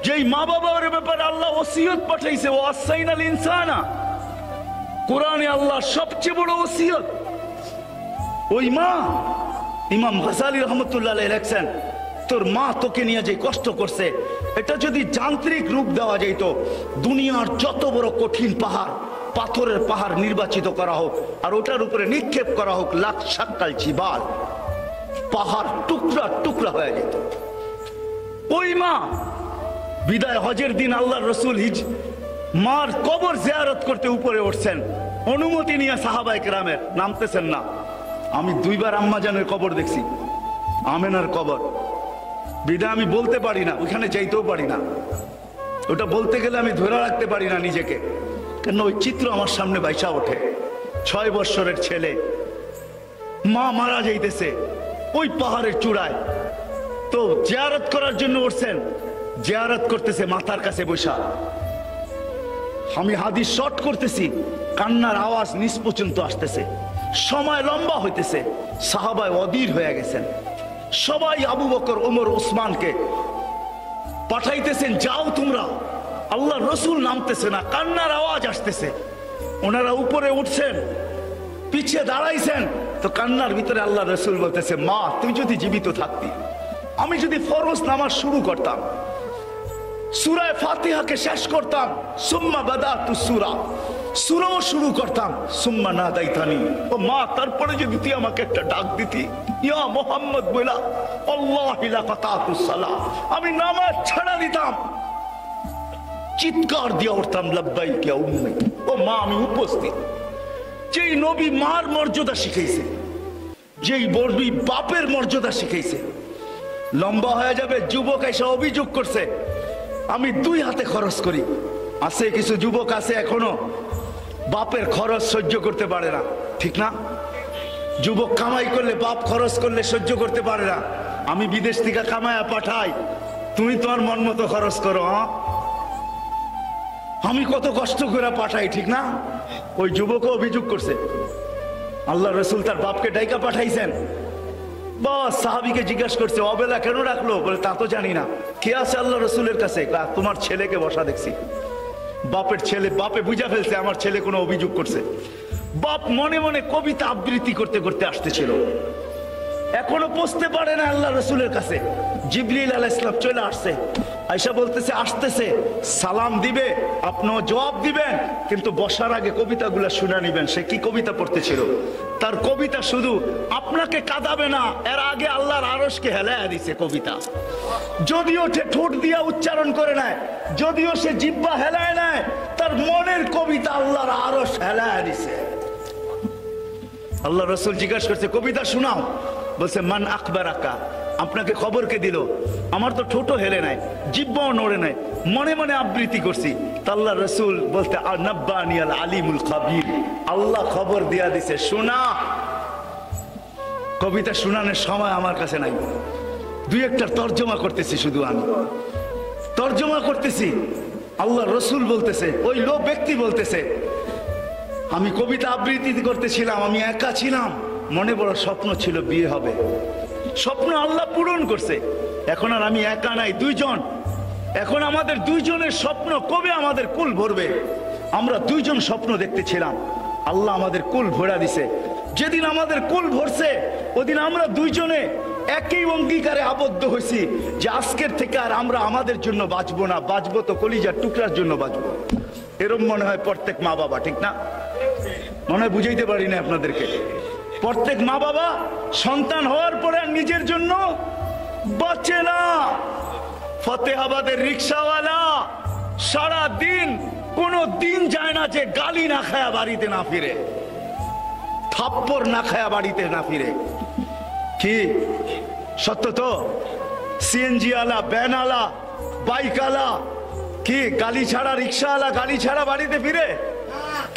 যেই মা বাবার ব্যাপারে আল্লাহ ওসিয়ত পাঠাইছে, ও আসাইনাল ইনসানা, কোরআনে আল্লাহ সবচেয়ে বড় ওসিয়ত। ওই মা, ইমাম গাজালি রহমতুল্লাহ আলাইহি লেখছেন, তোর মা তোকে নিয়ে যে কষ্ট করছে, এটা যদি যান্ত্রিক রূপ দেওয়া যেত, দুনিয়ার যত বড় কঠিন পাহাড়, পাথরের পাহাড় নির্বাচিত করা হোক আর ওটার উপরে নিক্ষেপ করা হোক লাখ শাক্কাল জিবাল, পাহাড় টুকরা টুকরা হয়ে যেত। ওই মা বিদায় হজের দিন আল্লাহ রসুল মার কবর জিয়ারত করতে উপরে উঠছেন, অনুমতি নিয়ে সাহাবায়ে কেরামের, নামতেছেন না। আমি 2 বার আম্মাজানের কবর দেখছি, আমেনার কবর। বিদায় আমি বলতে পারি না, ওইখানে যাইতেও পারি না। ওটা বলতে গেলে আমি ধরে রাখতে পারি না নিজেকে, কেন ওই চিত্র আমার সামনে বাইসা ওঠে। 6 বৎসরের ছেলে, মা মারা যাইতেছে ওই পাহাড়ের চূড়ায়। তো জিয়ারত করার জন্য উঠছেন, জিয়ারত করতেছে মাথার কাছে বসা। আমি হাদিস শর্ট করতেছি, কান্নার আওয়াজ নিচ পর্যন্ত আসতেছে, সময় লম্বা হইতেছে। সাহাবায় অধীর হয়ে গেছেন, সবাই আবু বকর, ওমর, ওসমানকে পাঠাইতেছেন, যাও তোমরা। আল্লাহ রসুল নামতেছে না, কান্নার আওয়াজ আসতেছে। ওনারা উপরে উঠছেন, পিছিয়ে দাঁড়াইছেন, তো কান্নার ভিতরে আল্লাহ রসুল বলতেছে, মা তুই যদি জীবিত থাকতি, আমি যদি ফরজ নামাজ শুরু করতাম, সূরা ফাতিহাকে শেষ করতাম, সুম্মা বাদাতু সূরা, সূরাও শুরু করতাম, সুম্মা নাদাইতানি, ও মা তারপরে যদি তুই আমাকে একটা ডাক দিতি, ইয়া মুহাম্মদ বলা, আল্লাহি লা ফাতাতুস সালাহ, আমি নামাজ ছাড়া দিতাম। চিৎকার দিয়ে উঠতাম, লাব্বাইক ইয়া উম্মি, ও মা আমি উপস্থিত। যেই নবী মার মর্যাদা শিখাইছে, যেই নবী বাপের মর্যাদা শিখাইছে। লম্বা হয়ে যাবে, যুবক এসে অভিযোগ করছে, আমি 2 হাতে খরচ করি। আছে কিছু যুবক আছে এখনো বাপের খরচ সহ্য করতে পারে না, ঠিক না? যুবক কামাই করলে, বাপ খরচ করলে সহ্য করতে পারে না। আমি বিদেশ থেকে কামায়া পাঠাই, তুমি তোমার মন মতো খরচ করো। আমি কত কষ্ট করে পাঠাই, ঠিক না? ওই যুবকও অভিযোগ করছে, আল্লাহ রসুল তার বাপকে ডাইকা পাঠাইছেন। বাস সাহাবীকে জিজ্ঞাসা করছে, অবেলা কেন রাখলো? বলে তা তো জানি না। কে আছে আল্লাহ রসুলের কাছে? তোমার ছেলেকে বসা দেখছি। বাপের ছেলে, বাপে বুঝা ফেলছে আমার ছেলে কোনো অভিযোগ করছে। বাপ মনে মনে কবিতা আবৃত্তি করতে করতে আসতেছিল, এখনো পৌঁছতে পারে না আল্লাহ রসুলের কাছে। জিবরিল আলাইহিস সালাম চলে আসছে, আয়েশা বলতেছে আসতেছে, সালাম দিবে, আপনিও জবাব দিবেন, কিন্তু বসার আগে কবিতাগুলো শুনে নিবেন। সে কি কবিতা পড়তেছিল? তার কবিতা শুধু আপনাকে কাঁদাবে না, এর আগে আল্লাহর আরশকে হেলায়া দিছে কবিতা। যদিও সে ঠোঁট দিয়া উচ্চারণ করে নেয়, যদিও সে জিহ্বা হেলায় নেয়, তার মনের কবিতা আল্লাহর আরশ হেলায়া দিছে। আল্লাহ রসুল জিজ্ঞাসা করছে, কবিতা শোনাও। বলছে, মান আখবারাকা, আপনাকে খবর কে দিল? আমার তো ঠোঁটও হেলে নাই, জিহ্বাও নড়ে নাই, মনে মনে আবৃত্তি করছি। আল্লাহ রসুল বলতে, নাব্বানি আল আলিমুল খাবীর, আল্লাহ খবর দিয়া দিছে, শোনা। কবিতা শোনানোর সময় আমার কাছে নাই, 2-1টা তর্জমা করতেছি, শুধু আমি তর্জমা করতেছি। আল্লাহ রসুল বলতেছে, ওই লোক ব্যক্তি বলতেছে, আমি কবিতা আবৃত্তি করতেছিলাম, আমি একা ছিলাম, মনে বড় স্বপ্ন ছিল বিয়ে হবে, স্বপ্ন আল্লাহ পূরণ করছে। এখন আর আমি একা নাই, 2 জন। এখন আমাদের 2 জনের স্বপ্ন কবে আমাদের কুল ভরবে? আমরা 2 জন স্বপ্ন দেখতেছিলাম, আল্লাহ আমাদের কুল ভরা দিছে। যেদিন আমাদের কুল ভরছে, ওদিন আমরা 2 জনে একই অঙ্গীকারে আবদ্ধ হয়েছি যে আজকের থেকে আর আমরা আমাদের জন্য বাঁচবো না, বাঁচবো তো কলিজার টুকরার জন্য বাঁচবো। এরম মনে হয় প্রত্যেক মা বাবা, ঠিক না? মনে হয় বুঝাইতে পারি না আপনাদেরকে। প্রত্যেক মা বাবা সন্তান হওয়ার পরে আর নিজের জন্য বাঁচে না। ফতেহাবাদের রিক্সাওয়ালা সারা দিন, কোনো দিন যায় না যে গালি না খায়া বাড়িতে না ফিরে, থাপ্পড় না খায়া বাড়িতে না ফিরে। কি সত্য তো? সিএনজি আলা, ভ্যান আলা, বাইক আলা, কি গালি ছাড়া, রিক্সাওয়ালা গালি ছাড়া বাড়িতে ফিরে?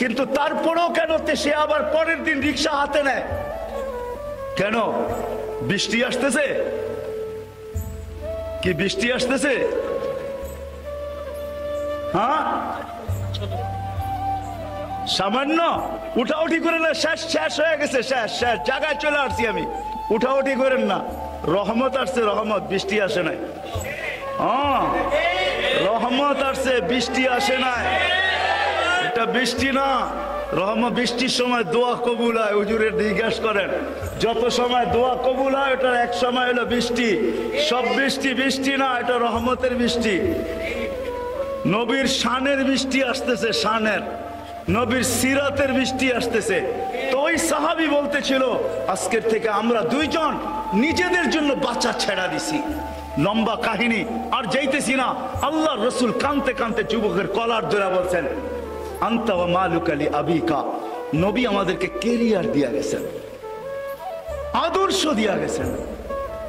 কিন্তু তারপরেও কেন সে আবার পরের দিন রিক্সা হাতে নেয়? কেন? বৃষ্টি আসতেছে, কি বৃষ্টি আসতেছে? হ্যাঁ, সামান্য উঠাউঠি করে না, শেষ শেষ হয়ে গেছে, শেষ শেষ জায়গায় চলে আসছি আমি। উঠাউঠি করেন না, রহমত আসছে, রহমত, বৃষ্টি আসে নাই। হ্যাঁ, রহমত আসছে, বৃষ্টি আসে নাই। এটা বৃষ্টি না, রহমত। বৃষ্টির সময় দোয়া কবুল হয়, হুজুরের জিজ্ঞেস করেন, যত সময় দোয়া কবুল হয় ওটার এক সময় হলো বৃষ্টি। সব বৃষ্টি বৃষ্টি না, এটা রহমতের বৃষ্টি। নবীর শানের বৃষ্টি আসতেছে, শানের। নবীর সিরাতের বৃষ্টি আসতেছে। তো ওই সাহাবী বলতেছিল, আজকের থেকে আমরা দুইজন নিজেদের জন্য বাচ্চা ছেড়া দিছি। লম্বা কাহিনী, আর যাইতেছি না। আল্লাহ রসুল কানতে কানতে যুবকের কলার ধরে বলছেন, আনতা ওয়া মালুকা লি আবিকা। নবী আমাদেরকে কেরিয়ার দিয়া গেছেন, আদর্শ দিয়া গেছেন।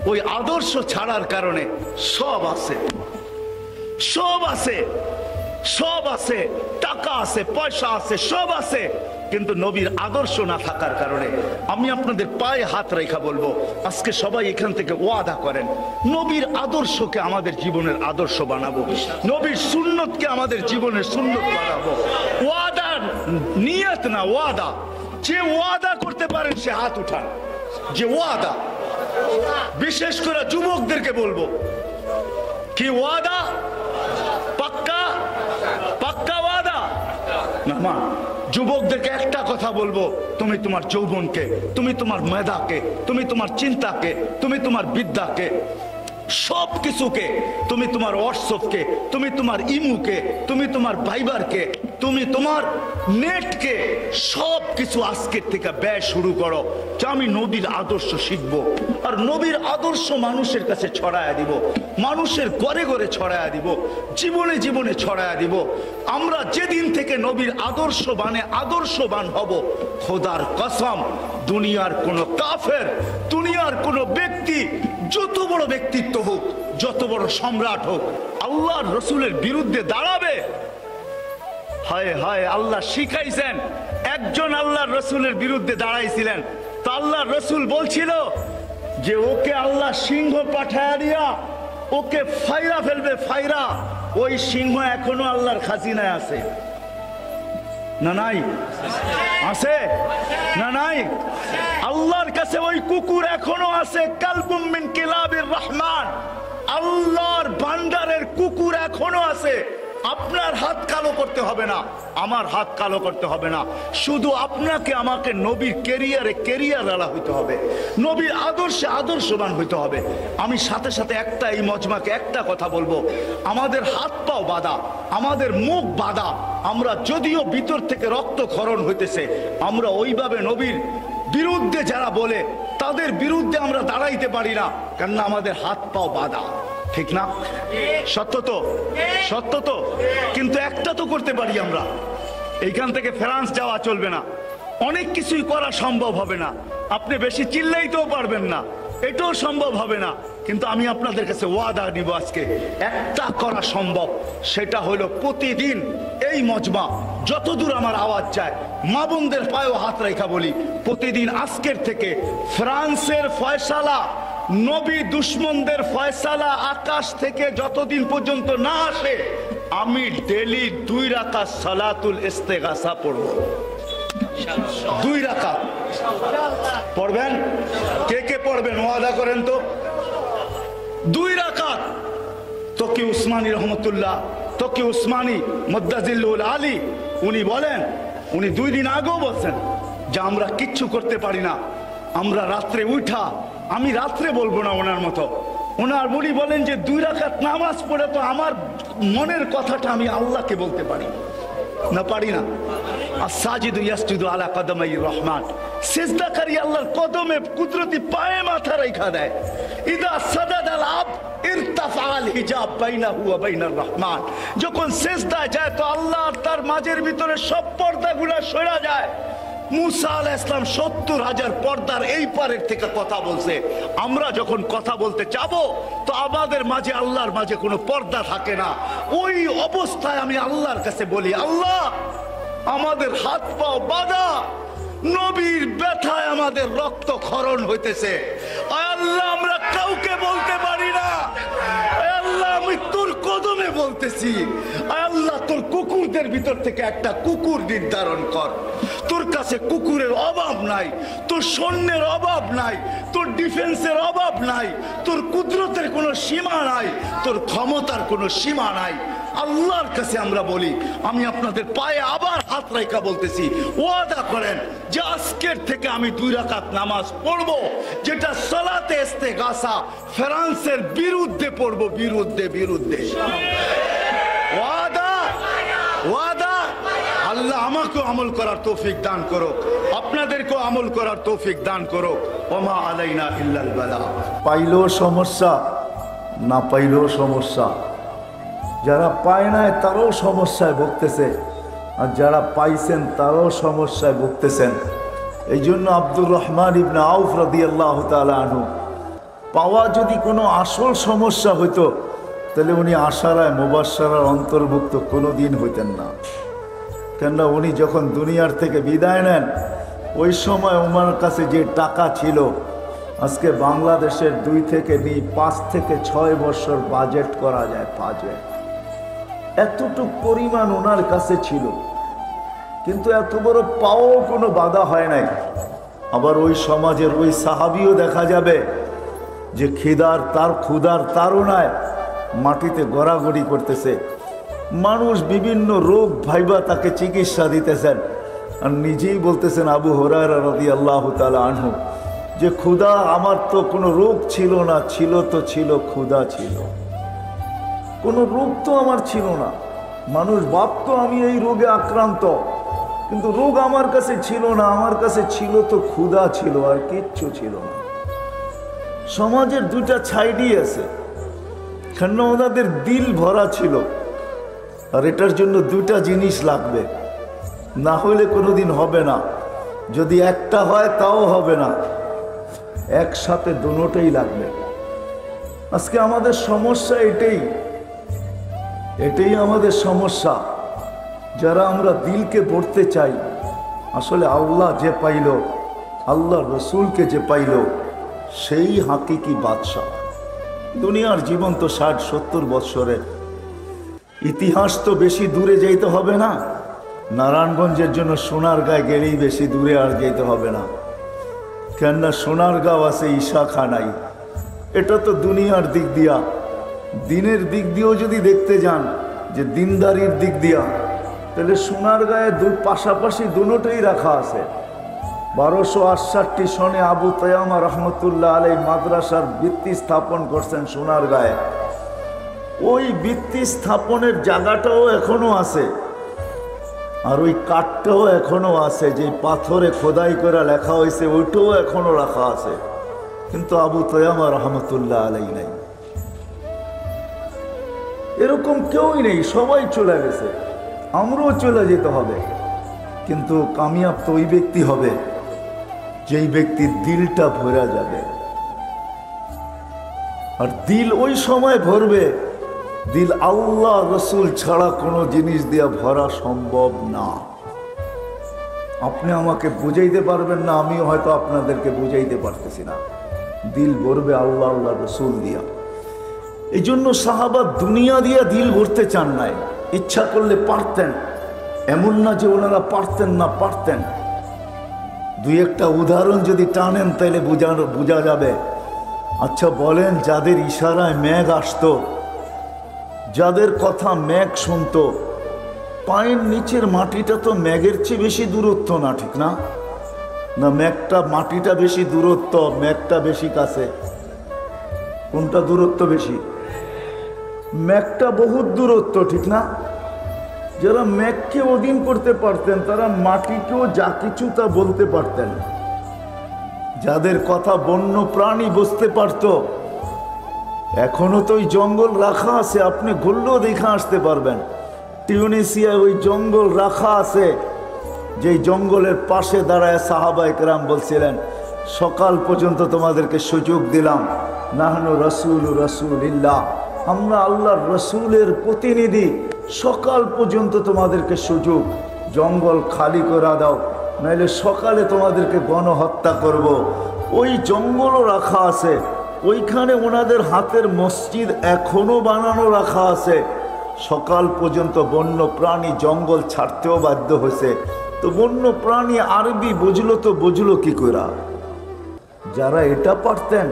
ওই আদর্শ ছাড়ার কারণে সব আছে, সব আছে, সব আছে, টাকা আছে, পয়সা আছে, সব আছে, কিন্তু নবীর আদর্শ না থাকার কারণে। আমি আপনাদের পায়ে হাত রেখা বলবো, আজকে সবাই এখান থেকে ওয়াদা করেন, নবীর আদর্শকে আমাদের জীবনের আদর্শ বানাবো, নবীর সুন্নতকে আমাদের জীবনের সুন্নত বানাবো। ওয়াদা, নিয়ত না, ওয়াদা। যে ওয়াদা করতে পারেন সে হাত উঠান। যে ওয়াদা, বিশেষ করে যুবকদেরকে বলবো, কি ওয়াদা? পাক্কা, পাক্কা ওয়াদা না? মা যুবকদেরকে একটা কথা বলবো, তুমি তোমার যৌবনকে, তুমি তোমার মেধাকে, তুমি তোমার চিন্তাকে, তুমি তোমার বিদ্যাকে, সব কিছুকে, তুমি তোমার হোয়াটসঅ্যাপকে, তুমি তোমার ইমুকে, তুমি তোমার ভাইবারকে, তুমি তোমার নেটকে, সব কিছু আজকের থেকে ব্যয় শুরু করো যে আমি নবীর আদর্শ শিখবো। আর নবীর আদর্শ মানুষের কাছে ছড়ায়া দিব, মানুষের ঘরে ঘরে ছড়ায়া দিব, জীবনে জীবনে ছড়ায়া দিব। আমরা যেদিন থেকে নবীর আদর্শবান হব, খোদার কসম, দুনিয়ার কোন কাফের, দুনিয়ার কোন ব্যক্তি, যত বড় ব্যক্তিত্ব হোক, যত বড় সম্রাট হোক, আল্লাহর রসুলের বিরুদ্ধে দাঁড়াবে। হায় হায়, আল্লাহ শিখাইছেন, একজন আল্লাহর রসুলের বিরুদ্ধে দাঁড়াইছিলেন, তো আল্লাহর রসুল বলছিল যে ওকে আল্লাহ সিংহ পাঠায়া দিয়া ওকে ফাইরা ফেলবে, ফাইরা। ওই সিংহ এখনো আল্লাহর খাজিনায় আছে না নাই? আছে না নাই? আল্লাহর কাছে ওই কুকুর এখনো আছে, কালবুম মিন কিলাবির রহমান, আল্লাহর ভান্ডারের কুকুর এখনো আছে। আপনার হাত কালো করতে হবে না, আমার হাত কালো করতে হবে না, শুধু আপনাকে আমাকে নবীর কেরিয়ার আলা হইতে হবে, নবীর আদর্শে আদর্শবান হইতে হবে। আমি সাথে সাথে এই মজমাকে একটা কথা বলবো, আমাদের হাত পাও বাঁধা, আমাদের মুখ বাঁধা, আমরা যদিও ভিতর থেকে রক্তক্ষরণ হইতেছে, আমরা ওইভাবে নবীর বিরুদ্ধে যারা বলে তাদের বিরুদ্ধে আমরা দাঁড়াইতে পারি না, কেননা আমাদের হাত পাও বাঁধা। ঠিক না? সত্য তো, সত্য তো। কিন্তু একটা তো করতে পারি আমরা, এইখান থেকে ফ্রান্স যাওয়া চলবে না, অনেক কিছুই করা সম্ভব হবে না, আপনি বেশি চিল্লাইতেও পারবেন না, এটাও সম্ভব হবে না। কিন্তু আমি আপনাদের কাছে ওয়াদা নিব, আজকে একটা করা সম্ভব, সেটা হলো প্রতিদিন এই মজমা যতদূর আমার আওয়াজ যায়, মা বোনদের পায়েও হাত রেখা বলি, প্রতিদিন আজকের থেকে ফ্রান্সের ফয়সালা, নবী দুশ্মনদের ফয়সালা আকাশ থেকে যতদিন পর্যন্ত না আসে, আমি ডেলি 2 রাকাত সালাতুল ইস্তেগাসা পড়ব। 2 রাকাত পড়বেন? কে কে পড়বেন ওয়াদা করেন তো? 2 রাকাত। তকি উসমানী রহমতুল্লাহ, তকি উসমানী মুদ্দাজিল্লুল আলী, উনি বলেন, উনি 2 দিন আগেও বলছেন যে আমরা কিচ্ছু করতে পারি না, আমরা রাত্রে উঠা, আমি রাত্রে বলবো না ওনার মতো, ওনার উনি বলেন যে 2 রাকাত নামাজ পড়ে তো আমার মনের কথাটা আমি আল্লাহকে বলতে পারি না, পারি না। আস-সাজিদু ইয়াসজুদু আলা কদমাই রহমান, সিজদাকারী আল্লাহর কদমে কুদরতি পায়ে মাথা রাখা দেয়। ইদা সাদাদাল আবদ ইরতাফাল হিজাব বাইনাহু ওয়া বাইনার রহমান, যখন সিজদায় যায় তো আল্লাহ আর তার মাঝের ভিতরে সব পর্দাগুলো সরে যায়। মুসা আলাইহিস সালাম 70,000 পর্দার এই পারের থেকে কথা বলছে। আমরা যখন কথা বলতে যাবো তো আমাদের মাঝে আল্লাহর মাঝে কোনো পর্দা থাকে না। ওই অবস্থায় আমি আল্লাহর কাছে বলি, আল্লাহ আমাদের হাত পাও বাঁধা, নবীর ব্যথায় আমাদের রক্ত ক্ষরণ হইতেছে, আল্লাহ আমরা কাউকে বলতে পারি না, আল্লাহ আমি তোর কদমে বলতেছি, আল্লাহ তোর কুকুরদের ভিতর থেকে একটা কুকুর নির্ধারণ কর। তোর কাছে কুকুরের অভাব নাই, তোর সৈন্যের অভাব নাই, তোর ডিফেন্সের অভাব নাই, তোর কুদরতের কোনো সীমা নাই, তোর ক্ষমতার কোনো সীমা নাই। আল্লাহর কাছে আমরা বলি, আমি আপনাদের পায়ে আবার হাত রেখা বলতেছি, ওয়াদা করেন যে আজকের থেকে আমি 2 রাকাত নামাজ পড়বো, যেটা সালাতে ইস্তেগাসা ফ্রান্সের বিরুদ্ধে পড়বো, বিরুদ্ধে। ওয়াদা, ওয়াদা। আল্লাহ আমাকেও আমল করার তৌফিক দান করো, আপনাদেরকেও আমল করার তৌফিক দান করো। ওমা আলাইনা ইল্লাল বালাগ। পাইলেও সমস্যা, না পাইলেও সমস্যা। যারা পায় নাই তারাও সমস্যায় ভুগতেছে, আর যারা পাইছেন তারাও সমস্যায় ভুগতেছেন। এই জন্য আব্দুর রহমান ইবনে আউফ রাদিয়াল্লাহু তাআলা আনহু, পাওয়া যদি কোনো আসল সমস্যা হইতো তাহলে উনি আশারায় মুবাশশারার অন্তর্ভুক্ত কোনো দিন হইতেন না। কেননা উনি যখন দুনিয়ার থেকে বিদায় নেন, ওই সময় ওনার কাছে যে টাকা ছিল, আজকে বাংলাদেশের 5 থেকে 6 বছর বাজেট করা যায়। বাজেট এতটুক পরিমাণ ওনার কাছে ছিল, কিন্তু এত বড় পাওয়াও কোনো বাধা হয় নাই। আবার ওই সমাজের ওই সাহাবিও দেখা যাবে যে ক্ষুধার তাড়নায় মাটিতে গড়াগড়ি করতেছে, মানুষ বিভিন্ন রোগ ভাইবা তাকে চিকিৎসা দিতেছেন, আর নিজেই বলতেছেন আবু হুরায়রা রাদিয়াল্লাহু তাআলা আনহু যে ক্ষুধা, আমার তো কোনো রোগ ছিল না, ছিল তো ছিল ক্ষুধা ছিল, কোনো রোগ তো আমার ছিল না। মানুষ ভাবত আমি এই রোগে আক্রান্ত, কিন্তু রোগ আমার কাছে ছিল না, আমার কাছে ছিল তো ক্ষুধা ছিল, আর কিচ্ছু ছিল না। সমাজের দুইটা ছাইডই আছে, কেন ওনাদের দিল ভরা ছিল, আর এটার জন্য দুইটা জিনিস লাগবে, না হলে কোনোদিন হবে না। যদি একটা হয় তাও হবে না, একসাথে দুটোই লাগবে। আজকে আমাদের সমস্যা এটাই আমাদের সমস্যা। যারা আমরা দিলকে ভরতে চাই, আসলে আল্লাহ যে পাইল, আল্লাহ রসুলকে যে পাইল, সেই হাকিকি বাদশা। দুনিয়ার জীবন তো 60-70 বৎসরের, ইতিহাস তো বেশি দূরে যাইতে হবে না। নারায়ণগঞ্জের জন্য সোনারগাঁয়ে গেলেই বেশি দূরে আর যেতে হবে না, কেননা সোনারগাঁও আছে ঈশাখানাই। এটা তো দুনিয়ার দিক দিয়া। দিনের দিক দিয়েও যদি দেখতে যান, যে দিনদারির দিক দিয়া, তাহলে সোনারগাঁয়ে পাশাপাশি দুটোই রাখা আছে। 1268 সনে আবু তায়ামা রহমতুল্লাহ আলাই মাদ্রাসার ভিত্তি স্থাপন করছেন সোনারগাঁয়ে। ওই ভিত্তি স্থাপনের জায়গাটাও এখনো আছে, আর ওই কাঠটাও এখনো আছে, যে পাথরে খোদাই করে লেখা হয়েছে, ওইটাও এখনো রাখা আছে, কিন্তু আবু তায়ামা রহমতুল্লাহ আলাই নাই। এরকম কেউই নেই, সবাই চলে গেছে, আমরাও চলে যেতে হবে। কিন্তু কামিয়াব তো ওই ব্যক্তি হবে যেই ব্যক্তির দিলটা ভরা যাবে। আর দিল ওই সময় ভরবে, দিল আল্লাহ রসুল ছাড়া কোনো জিনিস দিয়া ভরা সম্ভব না। আপনি আমাকে বুঝাইতে পারবেন না, আমিও হয়তো আপনাদেরকে বুঝাইতে পারতেছি না। দিল ভরবে আল্লাহ আল্লাহ রসুল দিয়া। এই জন্য সাহাবা দুনিয়া দিয়া দিল ভরতে চান নাই, ইচ্ছা করলে পারতেন, এমন না যে ওনারা পারতেন না, পারতেন। দুই একটা উদাহরণ যদি টানেন তাহলে বোঝা যাবে। আচ্ছা বলেন, যাদের ইশারায় মেঘ আসতো, যাদের কথা মেঘ শুনতো, পায়ের নিচের মাটিটা তো মেঘের চেয়ে বেশি দূরত্ব না, ঠিক না? না মাটিটা বেশি দূরত্ব, মেঘটা বেশি কাছে? কোনটা দূরত্ব বেশি? মেঘটা বহুত দূরত্ব, ঠিক না? যারা মেঘকে অধীন করতে পারতেন, তারা মাটিকেও যা কিছু তা বলতে পারতেন। যাদের কথা বন্য প্রাণী বুঝতে পারত, এখনো তো ওই জঙ্গল রাখা আছে, আপনি ঘুরলেও দেখে আসতে পারবেন। টিউনিসিয়ায় ওই জঙ্গল রাখা আছে, যেই জঙ্গলের পাশে দাঁড়ায় সাহাবায়ে কেরাম বলছিলেন, সকাল পর্যন্ত তোমাদেরকে সুযোগ দিলাম, নাহনু রাসূলুল্লাহ, আমরা আল্লাহর রসুলের প্রতিনিধি, সকাল পর্যন্ত তোমাদেরকে সুযোগ, জঙ্গল খালি করে দাও, নাইলে সকালে তোমাদেরকে গণহত্যা করব। ওই জঙ্গলও রাখা আছে, ওইখানে ওনাদের হাতের মসজিদ এখনো বানানো রাখা আছে। সকাল পর্যন্ত বন্য প্রাণী জঙ্গল ছাড়তেও বাধ্য হয়েছে। তো বন্য প্রাণী আরবি বুঝলো কি করে? যারা এটা পারতেন,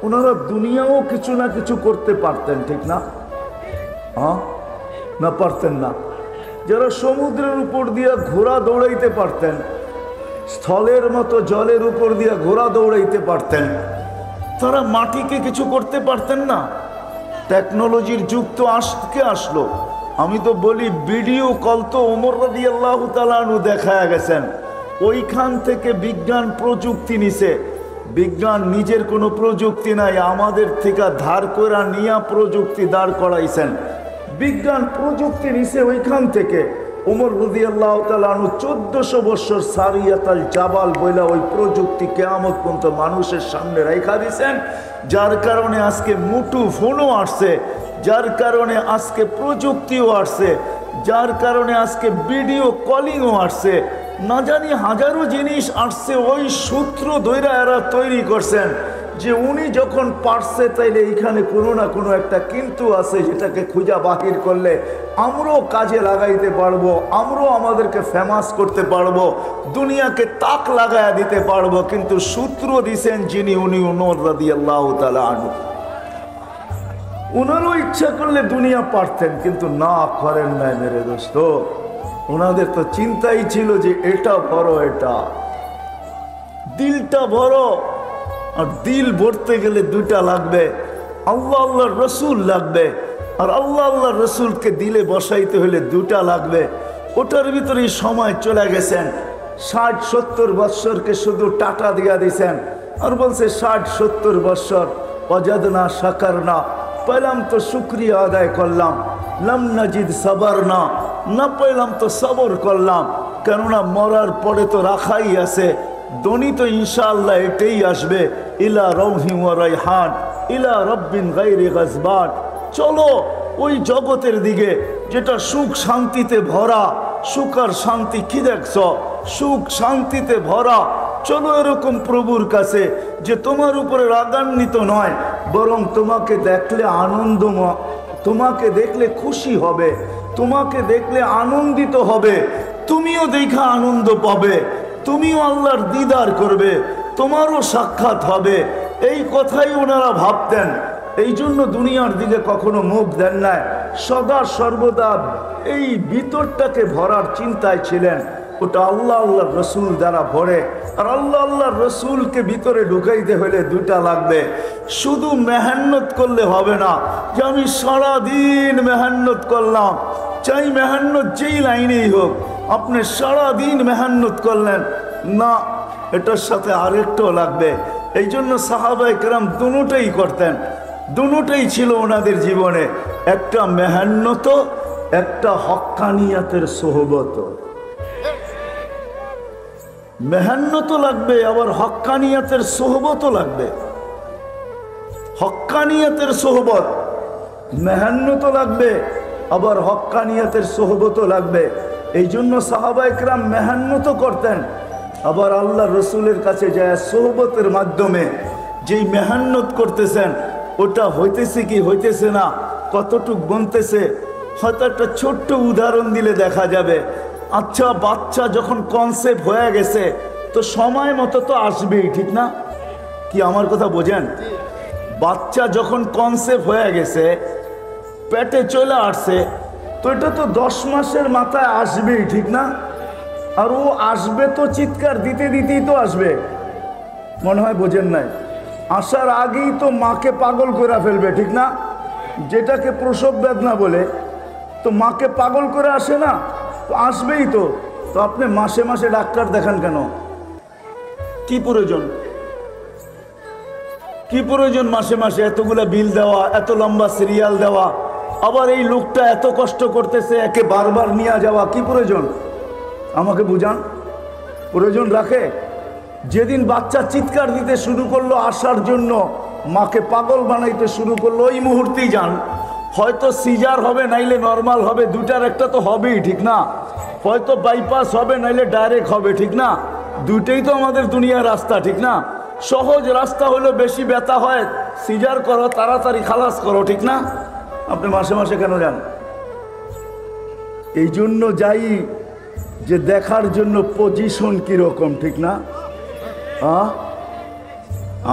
ওনারা দুনিয়াও কিছু না কিছু করতে পারতেন, ঠিক না? হ্যাঁ না, পারতেন না? যারা সমুদ্রের উপর দিয়ে ঘোড়া দৌড়াইতে পারতেন, স্থলের মতো জলের উপর দিয়ে ঘোড়া দৌড়াইতে পারতেন, তারা মাটিকে কিছু করতে পারতেন না? টেকনোলজির যুগ তো আজকে আসলো, আমি তো বলি ভিডিও কল তো ওমর রাদিয়াল্লাহু তাআলা আনহু দেখায়া গেছেন, ওইখান থেকে বিজ্ঞান প্রযুক্তি নিছে। বিজ্ঞান নিজের কোনো প্রযুক্তি নাই, আমাদের থেকে ধার করে নিয়া প্রযুক্তি দাঁড় করাইছেন। বিজ্ঞান প্রযুক্তি নিছে ওইখান থেকে। ওমর রাদিয়াল্লাহু তাআলা আনহু 1400 বছর সারিয়াতাল জাবাল বইলা ওই প্রযুক্তি কিয়ামত পর্যন্ত মানুষের সামনে রাইখা দিয়েছেন, যার কারণে আজকে মুঠো ফোনও আসছে, যার কারণে আজকে প্রযুক্তিও আসছে, যার কারণে আজকে ভিডিও কলিংও আসছে, না জানি হাজারো জিনিস আসছে। ওই সূত্র ধইরা এরা তৈরি করছেন যে উনি যখন পারছে তাইলে এইখানে কোনো না কোনো একটা কিন্তু আছে, যেটাকে খুঁজা বাহির করলে আমরাও কাজে লাগাইতে পারবো, আমরাও আমাদেরকে ফেমাস করতে পারবো, দুনিয়াকে তাক লাগায়া দিতে পারবো। কিন্তু সূত্র দিছেন যিনি, উনি ওমর রাদিয়াল্লাহু তাআলা আনহু। ওনারও ইচ্ছা করলে দুনিয়া পারতেন, কিন্তু না করেন নাই মেরে দোস্ত। ওনাদের তো চিন্তাই ছিল যে এটা বড়, এটা দিলটা বড়, আর দিল ভরতে গেলে দুইটা লাগবে, আল্লাহ আল্লাহর রসুল লাগবে, আর আল্লাহ আল্লাহর রসুলকে দিলে বসাইতে হলে দুটা লাগবে। ওটার ভিতরেই সময় চলে গেছেন। 60-70 বৎসরকে শুধু টাটা দিয়া দিছেন, আর বলছে 60-70 বৎসর ওয়াজাদনা শাকারনা, পেলাম তো শুক্রিয়া আদায় করলাম, লাম নাজিদ সাবারনা, না পেলাম তো সবর করলাম। কেননা মরার পরে তো রাখাই আছে, দনি তো ইনশাআল্লাহ এটাই আসবে, ইলা রৌহি ওয়া রাইহান ইলা রব্বিন গায়রি গাজবান। চলো ওই জগতের দিকে যেটা সুখ শান্তিতে ভরা। সুখ আর শান্তি কি দেখছ? সুখ শান্তিতে ভরা। চলো এরকম প্রভুর কাছে যে তোমার উপরে রাগান্বিত নয়, বরং তোমাকে দেখলে আনন্দ, তোমাকে দেখলে খুশি হবে, তোমাকে দেখলে আনন্দিত হবে, তুমিও দেখা আনন্দ পাবে, তুমিও আল্লাহর দিদার করবে, তোমারও সাক্ষাৎ হবে। এই কথাই ওনারা ভাবতেন। এই জন্য দুনিয়ার দিকে কখনো মুখ দেন নাই, সদা সর্বদা এই ভিতরটাকে ভরার চিন্তায় ছিলেন। ওটা আল্লাহ আল্লাহর রসুল দ্বারা ভরে, আর আল্লাহ আল্লাহর রসুলকে ভিতরে ঢুকাইতে হলে দুইটা লাগবে। শুধু মেহান্নত করলে হবে না যে আমি সারাদিন মেহান্নত করলাম, চাই মেহান্নত যেই লাইনেই হোক, আপনি সারাদিন মেহান্নত করলেন না, এটার সাথে আরেকটাও লাগবে। এই জন্য সাহাবায়ে কেরাম দুটোই করতেন, দুটোই ছিল ওনাদের জীবনে, একটা মেহান্নত, একটা হক্কানিয়াতের সোহবত। মেহান্নতও লাগবে, আবার হক্কানিয়াতের সোহবতও লাগবে। হক্কানিয়াতের সোহবত, মেহান্নতও লাগবে, আবার হক্কানিয়াতের সোহবতও লাগবে। এই জন্য সাহাবায়ে কেরাম মেহান্নতও করতেন, আবার আল্লাহ রসুলের কাছে যায় সোহবতের মাধ্যমে যেই মেহান্নত করতেছেন ওটা হইতেছে কি হইতেছে না, কতটুক বনতেছে। হয়তো একটা ছোট্ট উদাহরণ দিলে দেখা যাবে। আচ্ছা, বাচ্চা যখন কনসেপ্ট হয়ে গেছে তো সময় মতো তো আসবেই, ঠিক না? কি আমার কথা বোঝেন? বাচ্চা যখন কনসেপ্ট হয়ে গেছে, পেটে চলে আসছে, তো এটা তো 10 মাসের মাথায় আসবেই, ঠিক না? আর ও আসবে তো চিৎকার দিতে দিতেই তো আসবে, মনে হয় বোঝেন নাই। আসার আগেই তো মাকে পাগল করে ফেলবে, ঠিক না? যেটাকে প্রসব বেদনা বলে, তো মাকে পাগল করে আসে না, তো আসবেই তো। তো আপনি মাসে মাসে ডাক্তার দেখান কেন? কি প্রয়োজন? কি প্রয়োজন মাসে মাসে এতগুলা বিল দেওয়া, এত লম্বা সিরিয়াল দেওয়া, আবার এই লোকটা এত কষ্ট করতেছে, একে বারবার নিয়ে যাওয়া, কি প্রয়োজন? আমাকে বুঝান, প্রয়োজন রাখে? যেদিন বাচ্চা চিৎকার দিতে শুরু করলো আসার জন্য, মাকে পাগল বানাইতে শুরু করলো, ওই মুহূর্তেই যান। হয়তো সিজার হবে, নাইলে নর্মাল হবে, দুটার একটা তো হবেই, ঠিক না? হয়তো বাইপাস হবে, নাইলে ডাইরেক্ট হবে, ঠিক না? দুইটাই তো আমাদের দুনিয়ার রাস্তা, ঠিক না? সহজ রাস্তা হলো বেশি ব্যথা হয়, সিজার করো, তাড়াতাড়ি খালাস করো, ঠিক না? আপনি মাসে মাসে কেন যান? এই জন্য যাই যে দেখার জন্য পজিশন কিরকম, ঠিক না?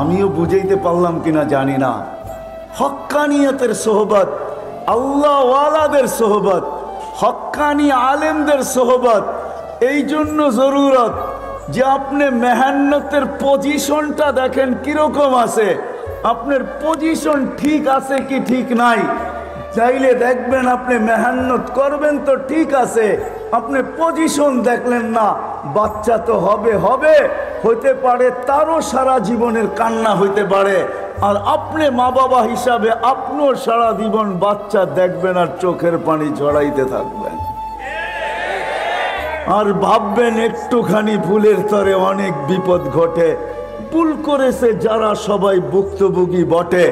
আমিও বুঝাইতে পারলাম কিনা জানি না। হক্কানিয়াতের সোহবত, আল্লাহ ওয়ালাদের সোহবত, হক্কানি আলেমদের সোহবত, এই জন্য জরুরত যে আপনি মেহান্নতের পজিশনটা দেখেন কিরকম আছে, আপনার পজিশন ঠিক আছে কি ঠিক নাই, চাইলে দেখবেন আপনি মেহনত করবেন তো ঠিক আছে, আপনি পজিশন দেখলেন না, বাচ্চা তো হবে হবে, হইতে পারে তারও সারা জীবনের কান্না হইতে পারে, আর আপনি মা বাবা হিসাবে আপনিও সারা জীবন বাচ্চা দেখবেন আর চোখের পানি ঝরাইতে থাকবেন, আর ভাববেন একটুখানি ভুলের তরে অনেক বিপদ ঘটে। ভুল করেছে যারা সবাই ভুক্তভোগী বটে।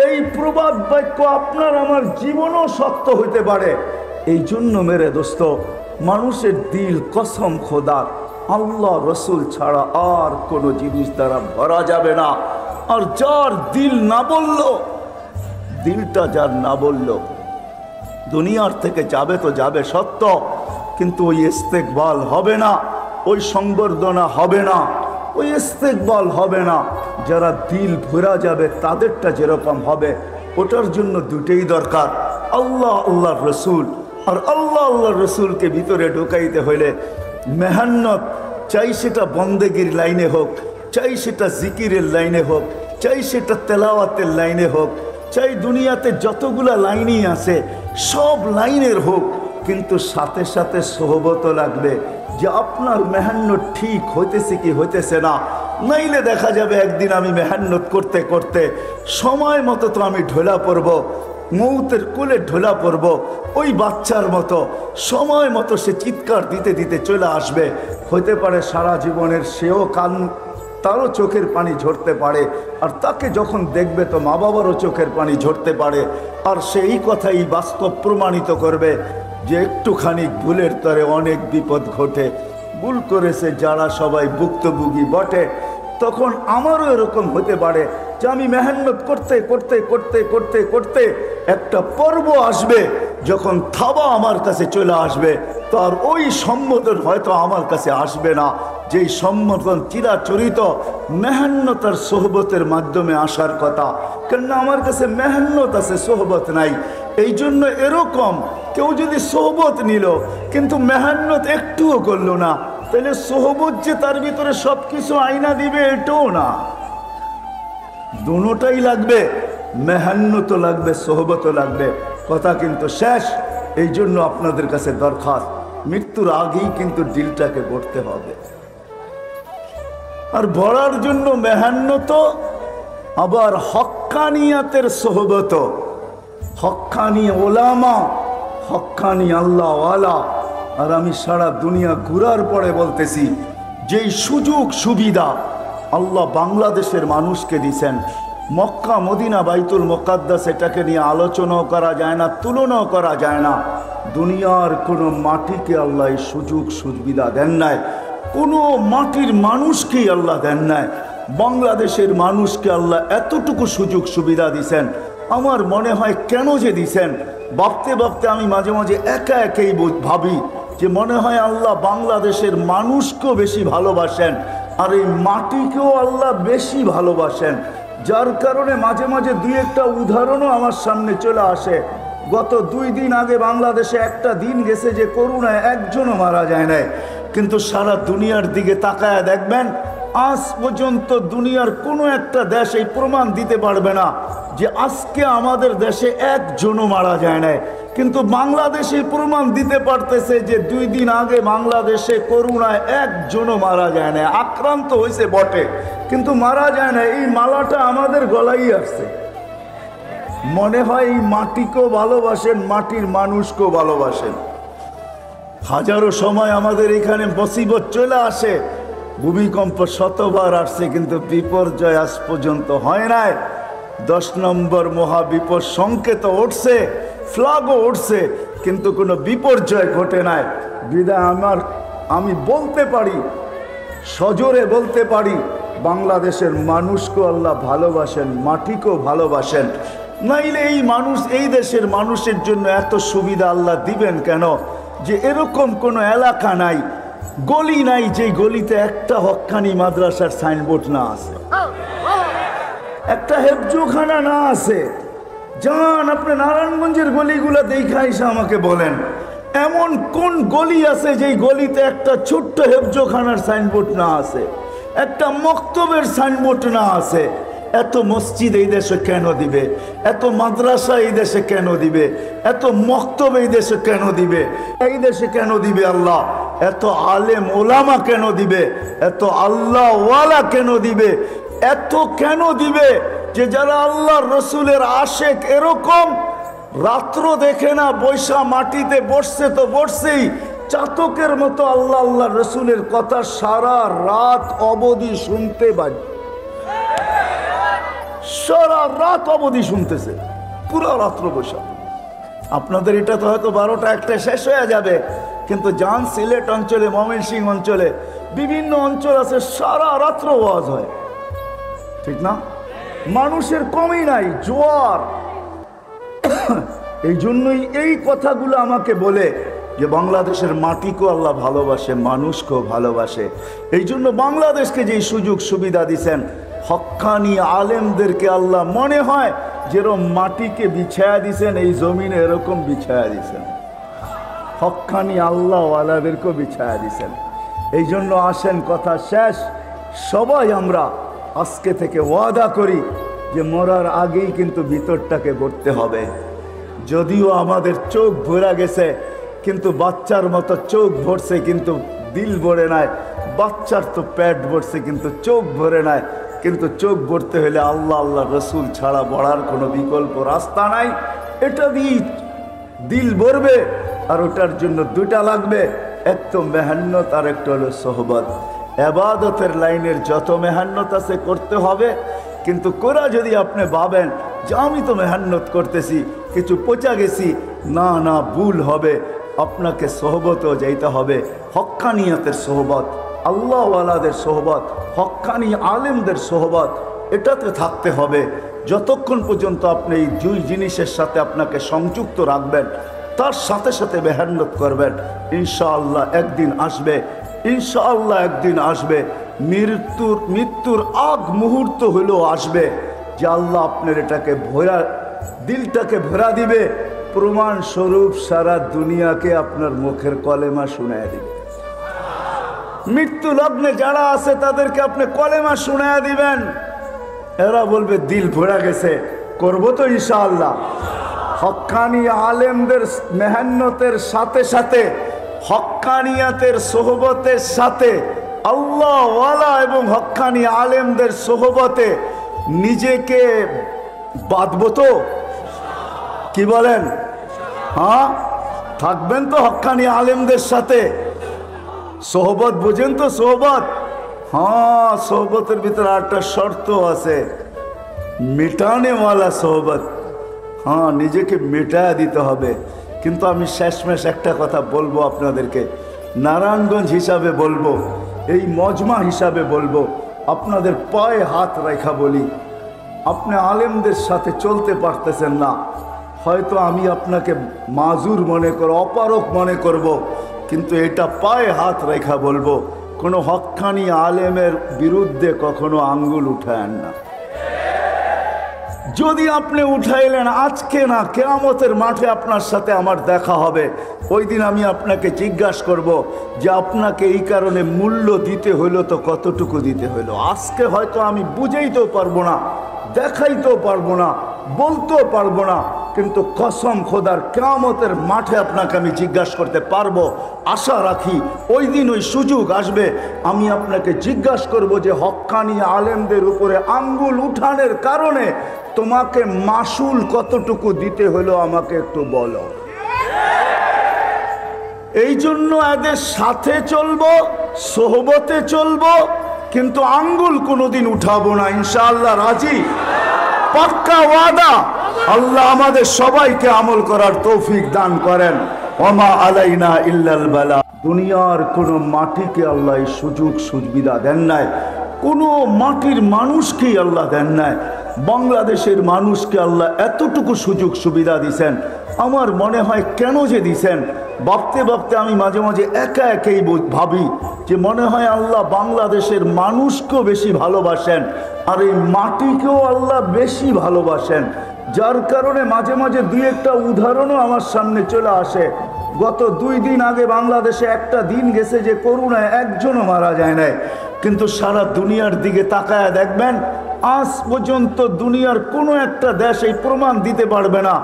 এই প্রবাদ বাক্য আপনার আমার জীবনও সত্য হইতে পারে। এই জন্য মেরে দোস্ত, মানুষের দিল কসম খোদা আল্লাহ রসুল ছাড়া আর কোনো জিনিস দ্বারা ভরা যাবে না। আর যার দিল না বলল, দিলটা যার না বলল, দুনিয়ার থেকে যাবে তো যাবে সত্য, কিন্তু ওই ইস্তেকবাল হবে না, ওই সংবর্ধনা হবে না, ওই ইস্তেকবাল হবে না। যারা দিল ভরা যাবে তাদেরটা যেরকম হবে, ওটার জন্য দুটেই দরকার, আল্লাহ আল্লাহর রসুল। আর আল্লাহ আল্লাহর রসুলকে ভিতরে ঢুকাইতে হইলে মেহনত, চাই সেটা বন্দেগীর লাইনে হোক, চাই সেটা জিকিরের লাইনে হোক, চাই সেটা তেলাওয়াতের লাইনে হোক, চাই দুনিয়াতে যতগুলা লাইনই আছে সব লাইনের হোক, কিন্তু সাথে সাথে সোহবত লাগবে যে আপনার মেহনত ঠিক হইতেছে কি হইতেছে না। নাইলে দেখা যাবে একদিন আমি মেহনত করতে করতে সময় মতো তো আমি ঢোলা পড়ব, মৌতের কোলে ঢোলা পড়ব, ওই বাচ্চার মতো সময় মতো সে চিৎকার দিতে দিতে চলে আসবে। হইতে পারে সারা জীবনের সেও কান, তারও চোখের পানি ঝরতে পারে, আর তাকে যখন দেখবে তো মা বাবারও চোখের পানি ঝরতে পারে। আর সেই কথাই বাস্তব প্রমাণিত করবে যে একটুখানি ভুলের তরে অনেক বিপদ ঘটে। ভুল করেছে যারা সবাই ভুক্তভোগী বটে, তখন আমারও এরকম হতে পারে যে আমি মেহনত করতে করতে করতে করতে করতে একটা পর্ব আসবে যখন থাবা আমার কাছে চলে আসবে, তো আর ওই সম্বোধন হয়তো আমার কাছে আসবে না, যেই সম্বোধন চিরাচরিত মেহনত আর সোহবতের মাধ্যমে আসার কথা। কেননা আমার কাছে মেহনত আছে, সোহবত নাই। এই জন্য এরকম কেউ যদি সোহবত নিল কিন্তু মেহনত একটুও করলো না, তাহলে সোহবত যে তার ভিতরে সব কিছু আইনা দিবে এটাও না, দুটোটাই লাগবে, মেহনতও লাগবে, সোহবতও লাগবে। কথা কিন্তু শেষ। এই জন্য আপনাদের কাছে দরখাস্ত, মৃত্যুর আগেই কিন্তু দিলটাকে গড়তে হবে। আর ভরার জন্য মেহনত, আবার হক্কানিয়াতের সোহবত, হক্কানি ওলামা, হক্কানি আল্লাহওয়ালা। আর আমি সারা দুনিয়া ঘুরার পরে বলতেছি, যেই সুযোগ সুবিধা আল্লাহ বাংলাদেশের মানুষকে দিছেন, মক্কা মদিনা বাইতুল মুকাদ্দাস, এটাকে নিয়ে আলোচনাও করা যায় না, তুলনাও করা যায় না। দুনিয়ার কোনো মাটিকে আল্লাহ এই সুযোগ সুবিধা দেন নাই, কোনো মাটির মানুষকেই আল্লাহ দেন নাই। বাংলাদেশের মানুষকে আল্লাহ এতটুকু সুযোগ সুবিধা দিছেন। আমার মনে হয় কেন যে দিছেন, ভাবতে ভাবতে আমি মাঝে মাঝে একা একাই ভাবি যে মনে হয় আল্লাহ বাংলাদেশের মানুষকেও বেশি ভালোবাসেন, আর এই মাটিকেও আল্লাহ বেশি ভালোবাসেন। যার কারণে মাঝে মাঝে দুই একটা উদাহরণও আমার সামনে চলে আসে। গত 2 দিন আগে বাংলাদেশে একটা দিন গেছে যে করোনায় একজনও মারা যায় নাই, কিন্তু সারা দুনিয়ার দিকে তাকায় দেখবেন আজ পর্যন্ত দুনিয়ার কোনো একটা দেশ এই প্রমাণ দিতে পারবে না যে আজকে আমাদের দেশে একজনও মারা যায় নাই। কিন্তু বাংলাদেশে প্রমাণ দিতে পারতেছে যে 2 দিন আগে বাংলাদেশে করোনায় একজনও মারা যায় না, আক্রান্ত হয়েছে বটে কিন্তু মারা যায় না। এই মালাটা আমাদের গলায় আসছে। মনে হয় এই মাটিকেও ভালোবাসেন, মাটির মানুষকেও ভালোবাসেন। হাজারো সময় আমাদের এখানে মুসিবত চলে আসে, ভূমিকম্প শতবার আসছে কিন্তু বিপর্যয় আজ পর্যন্ত হয় নাই। 10 নম্বর মহাবিপদ সংকেত উঠছে, ফ্ল্যাগও উঠছে, কিন্তু কোনো বিপর্যয় ঘটে নাই। বিদায় আমি বলতে পারি, সজোরে বলতে পারি, বাংলাদেশের মানুষকেও আল্লাহ ভালোবাসেন, মাটিকেও ভালোবাসেন। নাইলে এই মানুষ, এই দেশের মানুষের জন্য এত সুবিধা আল্লাহ দিবেন কেন যে এরকম কোনো এলাকা নাই, গলি নাই যে গলিতে একটা হক্কানি মাদ্রাসার সাইনবোর্ড না আছে, একটা হেফজোখানা না আছে। যান আপনি নারায়ণগঞ্জের গলিগুলো দেখা এসে আমাকে বলেন, এমন কোন গলি আছে যেই গলিতে একটা ছোট্ট হেফজোখানার সাইনবোর্ড না আছে, একটা মক্তবের সাইনবোর্ড না আছে, এত মসজিদ এই দেশে কেন দিবে, এত মাদ্রাসা এই দেশে কেন দিবে, এত মক্তব এই দেশে কেন দিবে, এই দেশে কেন দিবে আল্লাহ, এত আলেম ওলামা কেন দিবে, এত আল্লাহ ওয়ালা কেন দিবে, এত কেন দিবে যে যারা আল্লাহর রসুলের আশেক এরকম রাত্র দেখে না, বৈশা মাটিতে বসছে তো বসছেই, চাতকের মতো আল্লাহ আল্লাহ রসুলের কথা সারা রাত অবধি শুনতে বাজে, সারা রাত অবধি শুনতেছে, পুরো রাত্র বৈশা। আপনাদের এটা তো হয়তো 12টা 1টা শেষ হয়ে যাবে, কিন্তু যান সিলেট অঞ্চলে, ময়মনসিংহ অঞ্চলে, বিভিন্ন অঞ্চল আছে সারা রাত্র ওয়াজ হয়, ঠিক না? মানুষের কমই নাই, জোয়ার। এই জন্যই এই কথাগুলো আমাকে বলে যে বাংলাদেশের মাটিকেও আল্লাহ ভালোবাসে, মানুষকেও ভালোবাসে। এই জন্য বাংলাদেশকে যে সুযোগ সুবিধা দিছেন, হক্কানি আলেমদেরকে আল্লাহ মনে হয় যেরকম মাটিকে বিছায়া দিছেন, এই জমিনে এরকম বিছায়া দিছেন, হক্কানি আল্লাহ ওয়ালাদেরকেও বিছায়া দিছেন। এই জন্য আসেন, কথা শেষ, সবাই আমরা আজকে থেকে ওয়াদা করি যে মরার আগেই কিন্তু ভিতরটাকে গড়তে হবে। যদিও আমাদের চোখ ভরা গেছে, কিন্তু বাচ্চার মতো চোখ ভরছে কিন্তু দিল ভরে নাই, বাচ্চার তো পেট ভরছে কিন্তু চোখ ভরে নাই। কিন্তু চোখ ভরতে হলে আল্লাহ আল্লাহ রসুল ছাড়া বড়ার কোনো বিকল্প রাস্তা নাই। এটা দিয়ে দিল ভরবে, আর ওটার জন্য দুটা লাগবে, এক তো মেহান্নত আর একটা হলো সোহবত। এবাদতের লাইনের যত মেহান্নত আছে করতে হবে, কিন্তু কোরা যদি আপনি ভাবেন যে আমি তো মেহান্নত করতেছি, কিছু পচা গেছি, না না, ভুল হবে। আপনাকে সোহবতও যাইতে হবে, হক্কানিয়াতের সোহবত, আল্লাহওয়ালাদের সোহবত, হক্কানি আলেমদের সোহবত, এটাতে থাকতে হবে। যতক্ষণ পর্যন্ত আপনি এই দুই জিনিসের সাথে আপনাকে সংযুক্ত রাখবেন, তার সাথে সাথে মেহান্নত করবেন, ইনশাআল্লাহ একদিন আসবে, ইনশাআল্লাহ একদিন আসবে। মৃত্যুর আগ মুহূর্ত হলেও আসবে যে আল্লাহ আপনার এটাকে ভরা, দিলটাকে ভরা দিবে। প্রমাণ স্বরূপ সারা দুনিয়াকে আপনার মুখের কলেমা শুনায় দিবে। মৃত্যু লগ্নে যারা আছে তাদেরকে আপনি কলেমা শুনায় দিবেন, এরা বলবে দিল ভরা গেছে, করবো তো ইনশাআল্লাহ। হক্কানি আলেমদের মেহান্নতের সাথে সাথে, হক্কানিয়াতের সোহবতের সাথে, আল্লাহ ওয়ালা এবং হক্কানি আলেমদের সোহবতে নিজেকে বাঁধবো তো? কি বলেন? হ্যাঁ, থাকবেন তো হক্কানি আলেমদের সাথে? সোহবত বুঝেন তো? সোহবত, হ্যাঁ, সোহবতের ভিতরে একটা শর্ত আছে, মেটানেওয়ালা সোহবত। হ্যাঁ, নিজেকে মেটায়া দিতে হবে। কিন্তু আমি শেষমেশ একটা কথা বলবো আপনাদেরকে, নারায়ণগঞ্জ হিসাবে বলবো, এই মজমা হিসাবে বলবো, আপনাদের পায়ে হাত রেখা বলি, আপনি আলেমদের সাথে চলতে পারতেছেন না, হয়তো আমি আপনাকে মাজুর মনে করব, অপারক মনে করব, কিন্তু এটা পায়ে হাত রেখা বলবো, কোনো হক্কানি আলেমের বিরুদ্ধে কখনো আঙ্গুল উঠায়েন না। যদি আপনি উঠাইলেন, আজকে না, কিয়ামতের মাঠে আপনার সাথে আমার দেখা হবে, ওই দিন আমি আপনাকে জিজ্ঞাসা করব যে আপনাকে এই কারণে মূল্য দিতে হইলো তো কতটুকু দিতে হইলো। আজকে হয়তো আমি বুঝাইতেও পারবো না, দেখাইতেও পারবো না, বলতেও পারবো না, কিন্তু কসম খোদার কিয়ামতের মাঠে আপনাকে আমি জিজ্ঞাসা করতে পারবো। আশা রাখি ওই দিন ওই সুযোগ আসবে, আমি আপনাকে জিজ্ঞাসা করব যে হক্কানি আলেমদের উপরে আঙ্গুল উঠানের কারণে তোমাকে মাসুল কতটুকু দিতে হলো আমাকে একটু বলো। এই জন্য এদের সাথে চলবো, সোহবতে চলবো, কিন্তু আঙ্গুল কোনোদিন উঠাবো না, ইনশাআল্লাহ। রাজি? পাক্কা ওয়াদা। আল্লাহ আমাদের সবাইকে আমল করার তৌফিক দান করেন। ওমা আলাইনা ইল্লাল বালা। দুনিয়ার কোনো মাটিকে আল্লাহ এই সুযোগ সুবিধা দেন নাই, কোনো মাটির মানুষকেই আল্লাহ দেন নাই। বাংলাদেশের মানুষকে আল্লাহ এতটুকু সুযোগ সুবিধা দিছেন, আমার মনে হয় কেন যে দিছেন, ভাবতে ভাবতে আমি মাঝে মাঝে একা একাই ভাবি যে মনে হয় আল্লাহ বাংলাদেশের মানুষকেও বেশি ভালোবাসেন, আর এই মাটিকেও আল্লাহ বেশি ভালোবাসেন। যার কারণে মাঝে মাঝে দুই একটা উদাহরণও আমার সামনে চলে আসে। গত 2 দিন আগে বাংলাদেশে একটা দিন গেছে যে করোনায় একজনও মারা যায় নাই, কিন্তু সারা দুনিয়ার দিকে তাকায় দেখবেন আজ পর্যন্ত দুনিয়ার কোনো একটা দেশ এই প্রমাণ দিতে পারবে না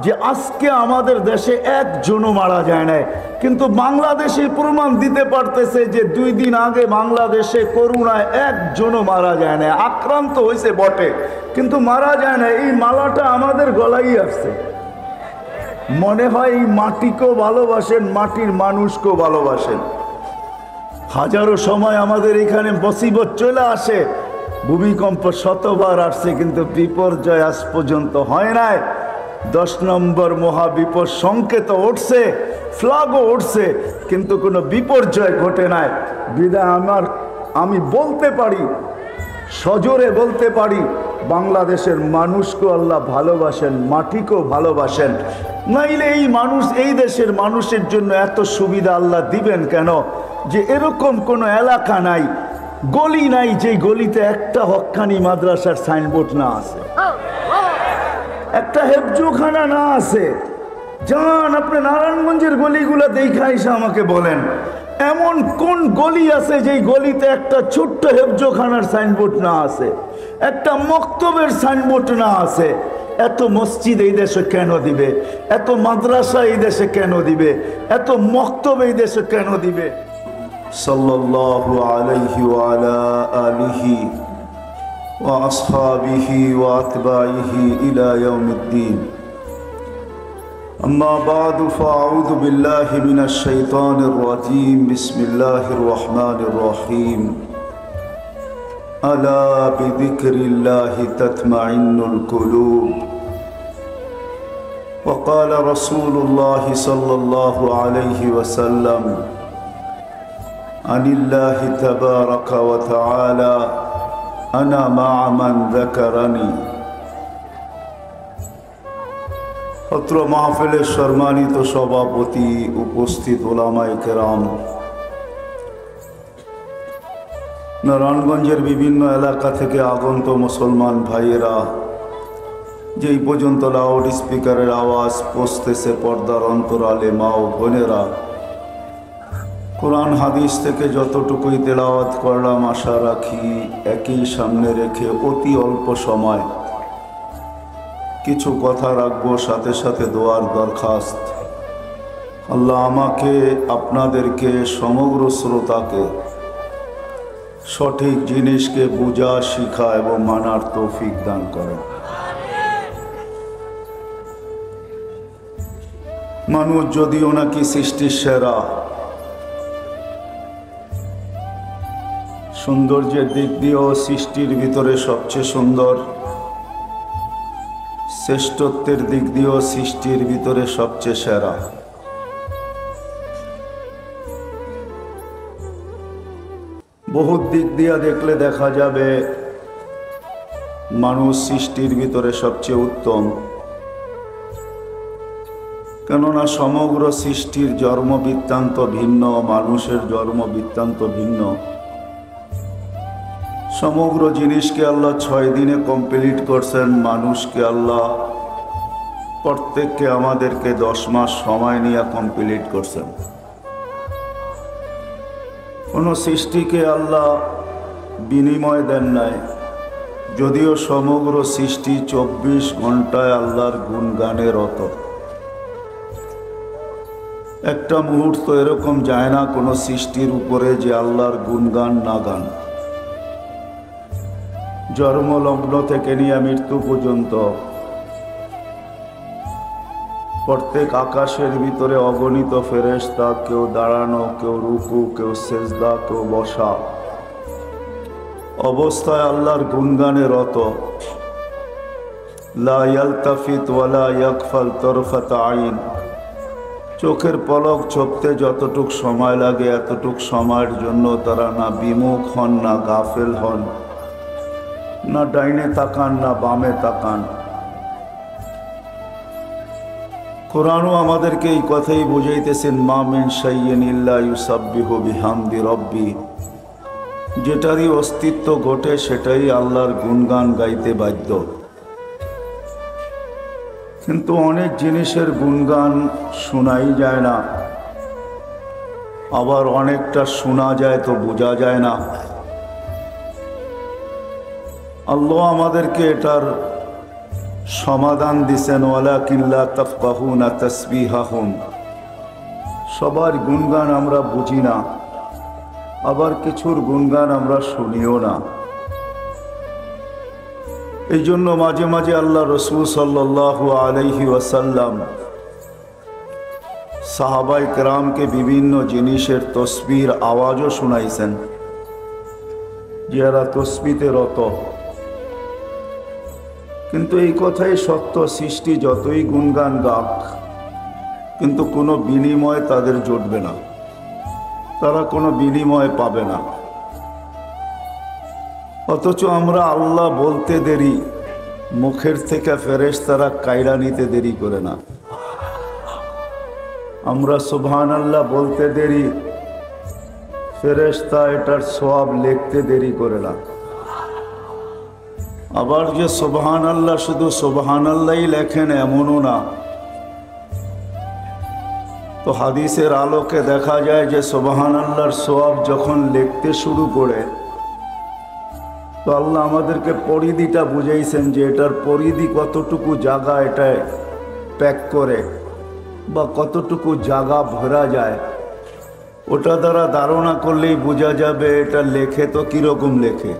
যে আজকে আমাদের দেশে একজনও মারা যায় নাই। কিন্তু বাংলাদেশে প্রমাণ দিতে পারতেছে যে 2 দিন আগে বাংলাদেশে করোনায় একজনও মারা যায় না। আক্রান্ত হয়েছে বটে, কিন্তু মারা যায় না। এই মালাটা আমাদের গলায় আসছে। মনে হয় এই মাটিকেও ভালোবাসেন, মাটির মানুষকেও ভালোবাসেন। হাজারো সময় আমাদের এখানে মুসিবত চলে আসে, ভূমিকম্প শতবার আসছে, কিন্তু বিপর্যয় আজ পর্যন্ত হয় নাই। 10 নম্বর মহাবিপদ সংকেত উঠছে, ফ্ল্যাগও উঠছে, কিন্তু কোনো বিপর্যয় ঘটে নাই। বিদায় আমি বলতে পারি, সজোরে বলতে পারি, বাংলাদেশের মানুষকেও আল্লাহ ভালোবাসেন, মাটিকেও ভালোবাসেন। নাইলে এই মানুষ, এই দেশের মানুষের জন্য এত সুবিধা আল্লাহ দিবেন কেন? যে এরকম কোনো এলাকা নাই, গলি নাই যে গলিতে একটা হক্কানি মাদ্রাসার সাইনবোর্ড না আছে, একটা হেফজোখানা না আছে। যান আপনি নারায়ণগঞ্জের গলিগুলো দেখা এসে আমাকে বলেন, এমন কোন গলি আছে যেই গলিতে একটা ছোট্ট হেফজোখানার সাইনবোর্ড না আছে, একটা মক্তবের সাইনবোর্ড না আছে? এত মসজিদ এই দেশে কেন দিবে? এত মাদ্রাসা এই দেশে কেন দিবে? এত মক্তব এই দেশে কেন দিবে? সাল্লাল্লাহু আলাইহি ওয়া আলা আলিহি ওয়া আসহাবিহি ওয়া আতবাইহি ইলা ইয়াউমিদ্দিন। أما بعد فأعوذ بالله من الشيطان الرجيم بسم الله الرحمن الرحيم ألا بذكر الله تطمئن القلوب وقال رسول الله صلى الله عليه وسلم عن الله تبارك وتعالى أنا مع من ذكرني। অত্র মাহফিলের সম্মানিত সভাপতি, উপস্থিত ওলামায়ে কেরাম, নারায়ণগঞ্জের বিভিন্ন এলাকা থেকে আগত মুসলমান ভাইয়েরা, যেই পর্যন্ত লাউড স্পিকারের আওয়াজ পৌঁছতেছে পর্দার অন্তরালে মা ও বোনেরা, কোরআন হাদিস থেকে যতটুকুই তেলাওয়াত করলাম আশা রাখি একই সামনে রেখে অতি অল্প সময় কিছু কথা রাখবো, সাথে সাথে দোয়ার দরখাস্ত। আল্লাহ আমাকে, আপনাদেরকে, সমগ্র শ্রোতাকে সঠিক জিনিসকে বুঝা, শিখা এবং মানার তৌফিক দান করেন। মানুষ যদিও নাকি সৃষ্টির সেরা, সৌন্দর্যের দিক দিয়েও সৃষ্টির ভিতরে সবচেয়ে সুন্দর, শ্রেষ্ঠত্বের দিক দিয়েও সৃষ্টির ভিতরে সবচেয়ে সেরা। বহুত দিক দিয়ে দেখলে দেখা যাবে মানুষ সৃষ্টির ভিতরে সবচেয়ে উত্তম, কেননা সমগ্র সৃষ্টির জন্ম বৃত্তান্ত ভিন্ন, মানুষের জন্ম বৃত্তান্ত ভিন্ন। সমগ্র জিনিসকে আল্লাহ 6 দিনে কমপ্লিট করছেন, মানুষকে আল্লাহ প্রত্যেককে আমাদেরকে 10 মাস সময় নিয়ে কমপ্লিট করছেন। কোনো সৃষ্টিকে আল্লাহ বিনিময় দেন নাই, যদিও সমগ্র সৃষ্টি 24 ঘন্টায় আল্লাহর গুণগানে রত। একটা মুহূর্ত এরকম যায় না কোনো সৃষ্টির উপরে যে আল্লাহর গুণগান না গান। জন্মলগ্ন থেকে নিয়ে মৃত্যু পর্যন্ত প্রত্যেক আকাশের ভিতরে অগণিত ফেরেশতা, কেউ দাঁড়ানো, কেউ রুকু, কেউ সেজদা, কেউ বসা অবস্থায় আল্লাহর গুণগানে রত। লা ইয়ালতাফিত ওয়ালা ইয়াকফাল তরফাত আইন, চোখের পলক ঝপতে যতটুক সময় লাগে এতটুক সময়ের জন্য তারা না বিমুখ হন, না গাফেল হন, না ডাইনে তাকান, না বামে তাকান। কোরআনও আমাদেরকে এই কথাই বুঝাইতেছেন, মা মিন শাইইন ইল্লা ইউসাব্বিহু বিহামদি রাব্বি, যেটারই অস্তিত্ব ঘটে সেটাই আল্লাহর গুণগান গাইতে বাধ্য। কিন্তু অনেক জিনিসের গুণগান শোনাই যায় না, আবার অনেকটা শোনা যায় তো বোঝা যায় না। আল্লাহ আমাদেরকে এটার সমাধান দিছেন, ওয়ালাকিন লা তাফকাহুনা তাসবিহাহুম। সবার গুণগান আমরা বুঝি না, আবার কিছুর গুণগান আমরা শুনিও না। এই জন্য মাঝে মাঝে আল্লাহ রসুল সাল্লাল্লাহু আলাইহি ওয়াসাল্লাম সাহাবায়ে কেরামকে বিভিন্ন জিনিসের তসবির আওয়াজও শুনাইছেন, যারা তসবিতে রত। কিন্তু এই কথাই সত্য, সৃষ্টি যতই গুণগান গাক, কিন্তু কোনো বিনিময় তাদের জুটবে না, তারা কোনো বিনিময় পাবে না। অথচ আমরা আল্লাহ বলতে দেরি, মুখের থেকে ফেরেশতারা কায়রা নিতে দেরি করে না। আমরা সুবহানাল্লাহ বলতে দেরি, ফেরেশতা এটার সওয়াব লিখতে দেরি করে না। আবার যে সুবহানাল্লাহ শুধু সুবহানাল্লাহই লেখেন এমনও না। তো হাদিসের আলোকে দেখা যায় যে সুবহানাল্লাহর সওয়াব যখন লিখতে শুরু করে, তো আল্লাহ আমাদেরকে পরিধিটা বুঝাইছেন যে এটার পরিধি কতটুকু জায়গা এটায় প্যাক করে বা কতটুকু জায়গা ভরা যায়, ওটা দ্বারা ধারণা করলেই বোঝা যাবে এটা লেখে তো কিরকম লেখে।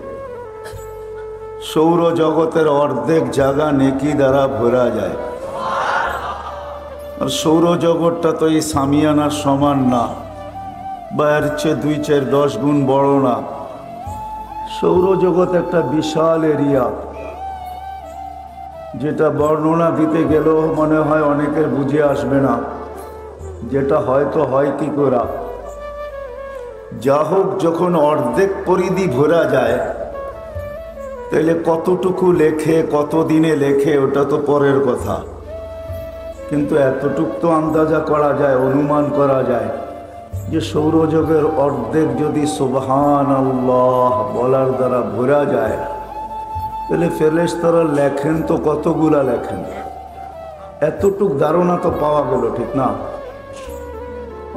সৌরজগতের অর্ধেক জায়গা নেকি দ্বারা ভরা যায়। আর সৌরজগৎটা তো এই সামিয়ানার সমান না, বা এর চেয়ে 2-4-10 গুণ বড় না। সৌরজগৎ একটা বিশাল এরিয়া, যেটা বর্ণনা দিতে গেলেও মনে হয় অনেকের বুঝে আসবে না, যেটা হয়তো হয় কি করা। যা হোক, যখন অর্ধেক পরিধি ভরা যায়, তাইলে কতটুকু লেখে, কত দিনে লেখে, ওটা তো পরের কথা। কিন্তু এতটুক তো আন্দাজা করা যায়, অনুমান করা যায় যে সৌরজগতের অর্ধেক যদি সুবহানাল্লাহ বলার দ্বারা ভরা যায়, তাহলে ফেরেশতারা লেখেন তো কতগুলা লেখেন। এতটুক ধারণা তো পাওয়া গেল, ঠিক না?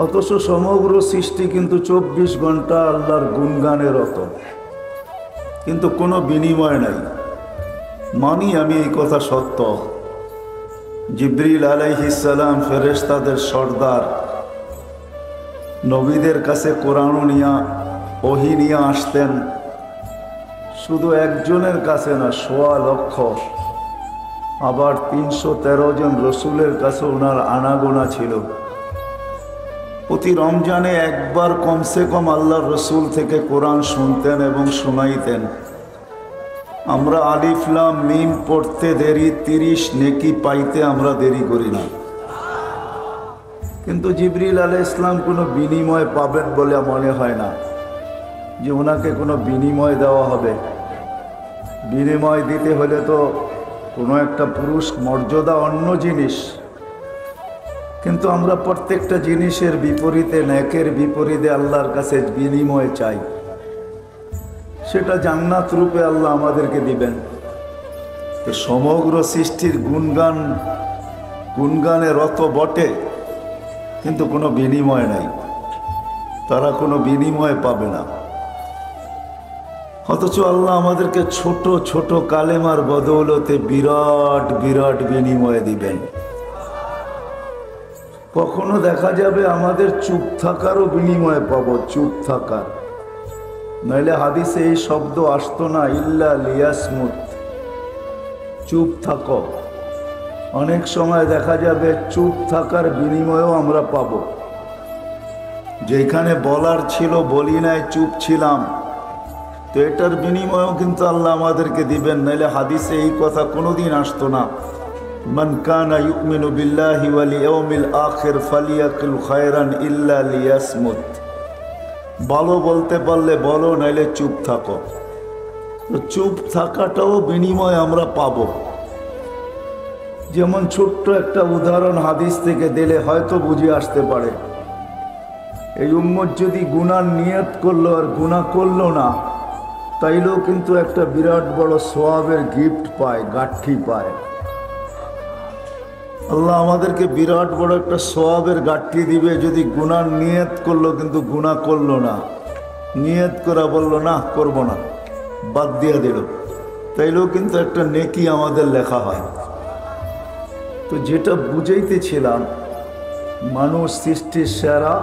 অথচ সমগ্র সৃষ্টি কিন্তু 24 ঘন্টা আল্লাহর গুণগানে রত, কিন্তু কোনো বিনিময় নাই। মানি আমি এই কথা সত্য। জিবরিল আলাইহিস সালাম ফেরেশতাদের সর্দার, নবীদের কাছে কোরআন নিয়া ওহী নিয়ে আসতেন। শুধু একজনের কাছে না, 1.25 লক্ষ। আবার 313 জন রসুলের কাছে ওনার আনাগোনা ছিল। প্রতি রমজানে একবার কমসে কম আল্লাহর রসুল থেকে কোরআন শুনতেন এবং শোনাইতেন। আমরা আলিফ লাম মিম পড়তে দেরি, 30 নেকি পাইতে আমরা দেরি করি না। কিন্তু জিবরিল আলাইহিস সালাম কোনো বিনিময় পাবেন বলে মনে হয় না যে ওনাকে কোনো বিনিময় দেওয়া হবে। বিনিময় দিতে হলে তো কোনো একটা পুরুষ মর্যাদা, অন্য জিনিস। কিন্তু আমরা প্রত্যেকটা জিনিসের বিপরীতে, নেকের বিপরীতে আল্লাহর কাছে বিনিময় চাই। সেটা জান্নাত রূপে আল্লাহ আমাদেরকে দিবেন। তো সমগ্র সৃষ্টির গুণগানে রত বটে, কিন্তু কোনো বিনিময় নাই, তারা কোনো বিনিময় পাবে না। অথচ আল্লাহ আমাদেরকে ছোট ছোট কালেমার বদৌলতে বিরাট বিরাট বিনিময় দিবেন। কখনো দেখা যাবে আমাদের চুপ থাকারও বিনিময় পাবো, চুপ থাকার। নইলে হাদিসে এই শব্দ আসতো না, ইল্লা লিয়াসমুত, চুপ থাকো। অনেক সময় দেখা যাবে চুপ থাকার বিনিময়ও আমরা পাব। যেখানে বলার ছিল বলি নাই, চুপ ছিলাম, তো এটার বিনিময়ও কিন্তু আল্লাহ আমাদেরকে দিবেন। নাইলে হাদিসে এই কথা কোনোদিন আসতো না, মান কানা ইউমিনু বিল্লাহি ওয়াল ইয়াউমিল আখির ফালিয়াকুল খায়রান ইল্লা লিয়াসমুত। ভালো বলতে পারলে বলো, নাইলে চুপ থাকো। তো চুপ থাকাটাও বিনিময় আমরা পাবো। যেমন ছোট্ট একটা উদাহরণ হাদিস থেকে দিলে হয়তো বুঝে আসতে পারে। এই উম্মত যদি গুনার নিয়ত করলো আর গুনাহ করলো না, তাইলেও কিন্তু একটা বিরাট বড় সওয়াবের গিফট পায়, গাঠি পায়। আল্লাহ আমাদেরকে বিরাট বড় একটা সওয়াবের গাঠি দিবে যদি গুনার নিয়ত করলো কিন্তু গুনাহ করলো না। নিয়ত করা বললো না করব না, বাদ দিয়ে দিল, তাইলেও কিন্তু একটা নেকি আমাদের লেখা হয়। তো যেটা বুঝাইতেছিলাম, মানুষ সৃষ্টির সেরা,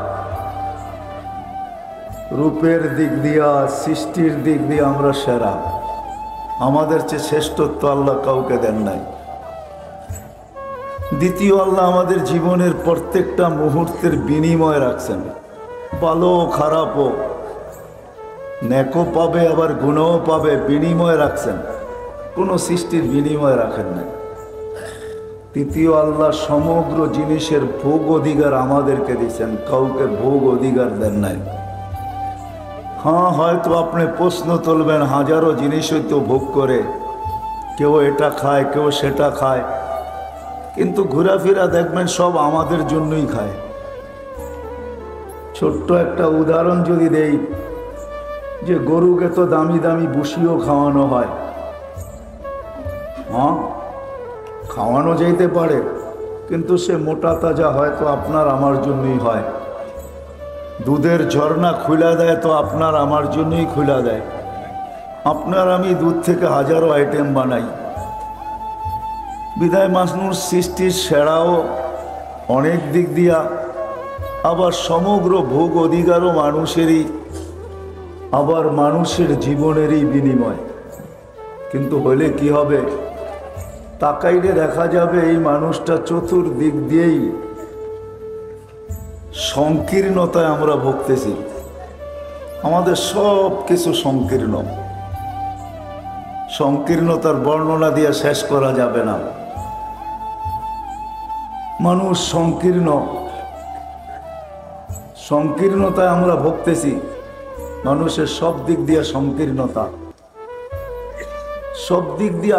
রূপের দিক দিয়া সৃষ্টির দিক দিয়ে আমরা সেরা। আমাদের চেয়ে শ্রেষ্ঠত্ব আল্লাহ কাউকে দেন নাই। দ্বিতীয়, আল্লাহ আমাদের জীবনের প্রত্যেকটা মুহূর্তের বিনিময় রাখছেন, ভালো খারাপও, নেকও পাবে আবার গুণও পাবে, বিনিময় রাখছেন, কোনো সৃষ্টির বিনিময় রাখেন নাই। তৃতীয়, আল্লাহ সমগ্র জিনিসের ভোগ অধিকার আমাদেরকে দিচ্ছেন, কাউকে ভোগ অধিকার দেন নাই। হ্যাঁ, হয়তো আপনি প্রশ্ন তুলবেন, হাজারো জিনিসই তো ভোগ করে, কেউ এটা খায়, কেউ সেটা খায়, কিন্তু ঘোরাফেরা দেখবেন সব আমাদের জন্যই খায়। ছোট্ট একটা উদাহরণ যদি দেই, যে গরুকে তো দামি দামি ভুসিও খাওয়ানো হয়। হ্যাঁ, খাওয়ানো যেতে পারে, কিন্তু সে মোটা তাজা হয়তো আপনার আমার জন্যই হয়। দুধের ঝর্ণা খুলে দেয় তো আপনার আমার জন্যই খুলে দেয়। আপনার আমি দুধ থেকে হাজারো আইটেম বানাই। বিদায় মানুষ সৃষ্টির সেরাও অনেক দিক দিয়া, আবার সমগ্র ভোগ অধিকারও মানুষেরই, আবার মানুষের জীবনেরই বিনিময়। কিন্তু হলে কি হবে, তাকাইলে দেখা যাবে এই মানুষটা চতুর্দিক দিয়েই সংকীর্ণতায় আমরা ভুগতেছি। আমাদের সব কিছু সংকীর্ণ, সংকীর্ণতার বর্ণনা দিয়ে শেষ করা যাবে না। মানুষ সংকীর্ণ, সংকীর্ণতায় আমরা ভুগতেছি। মানুষের সব দিক দিয়ে সংকীর্ণতা, সব দিক দিয়ে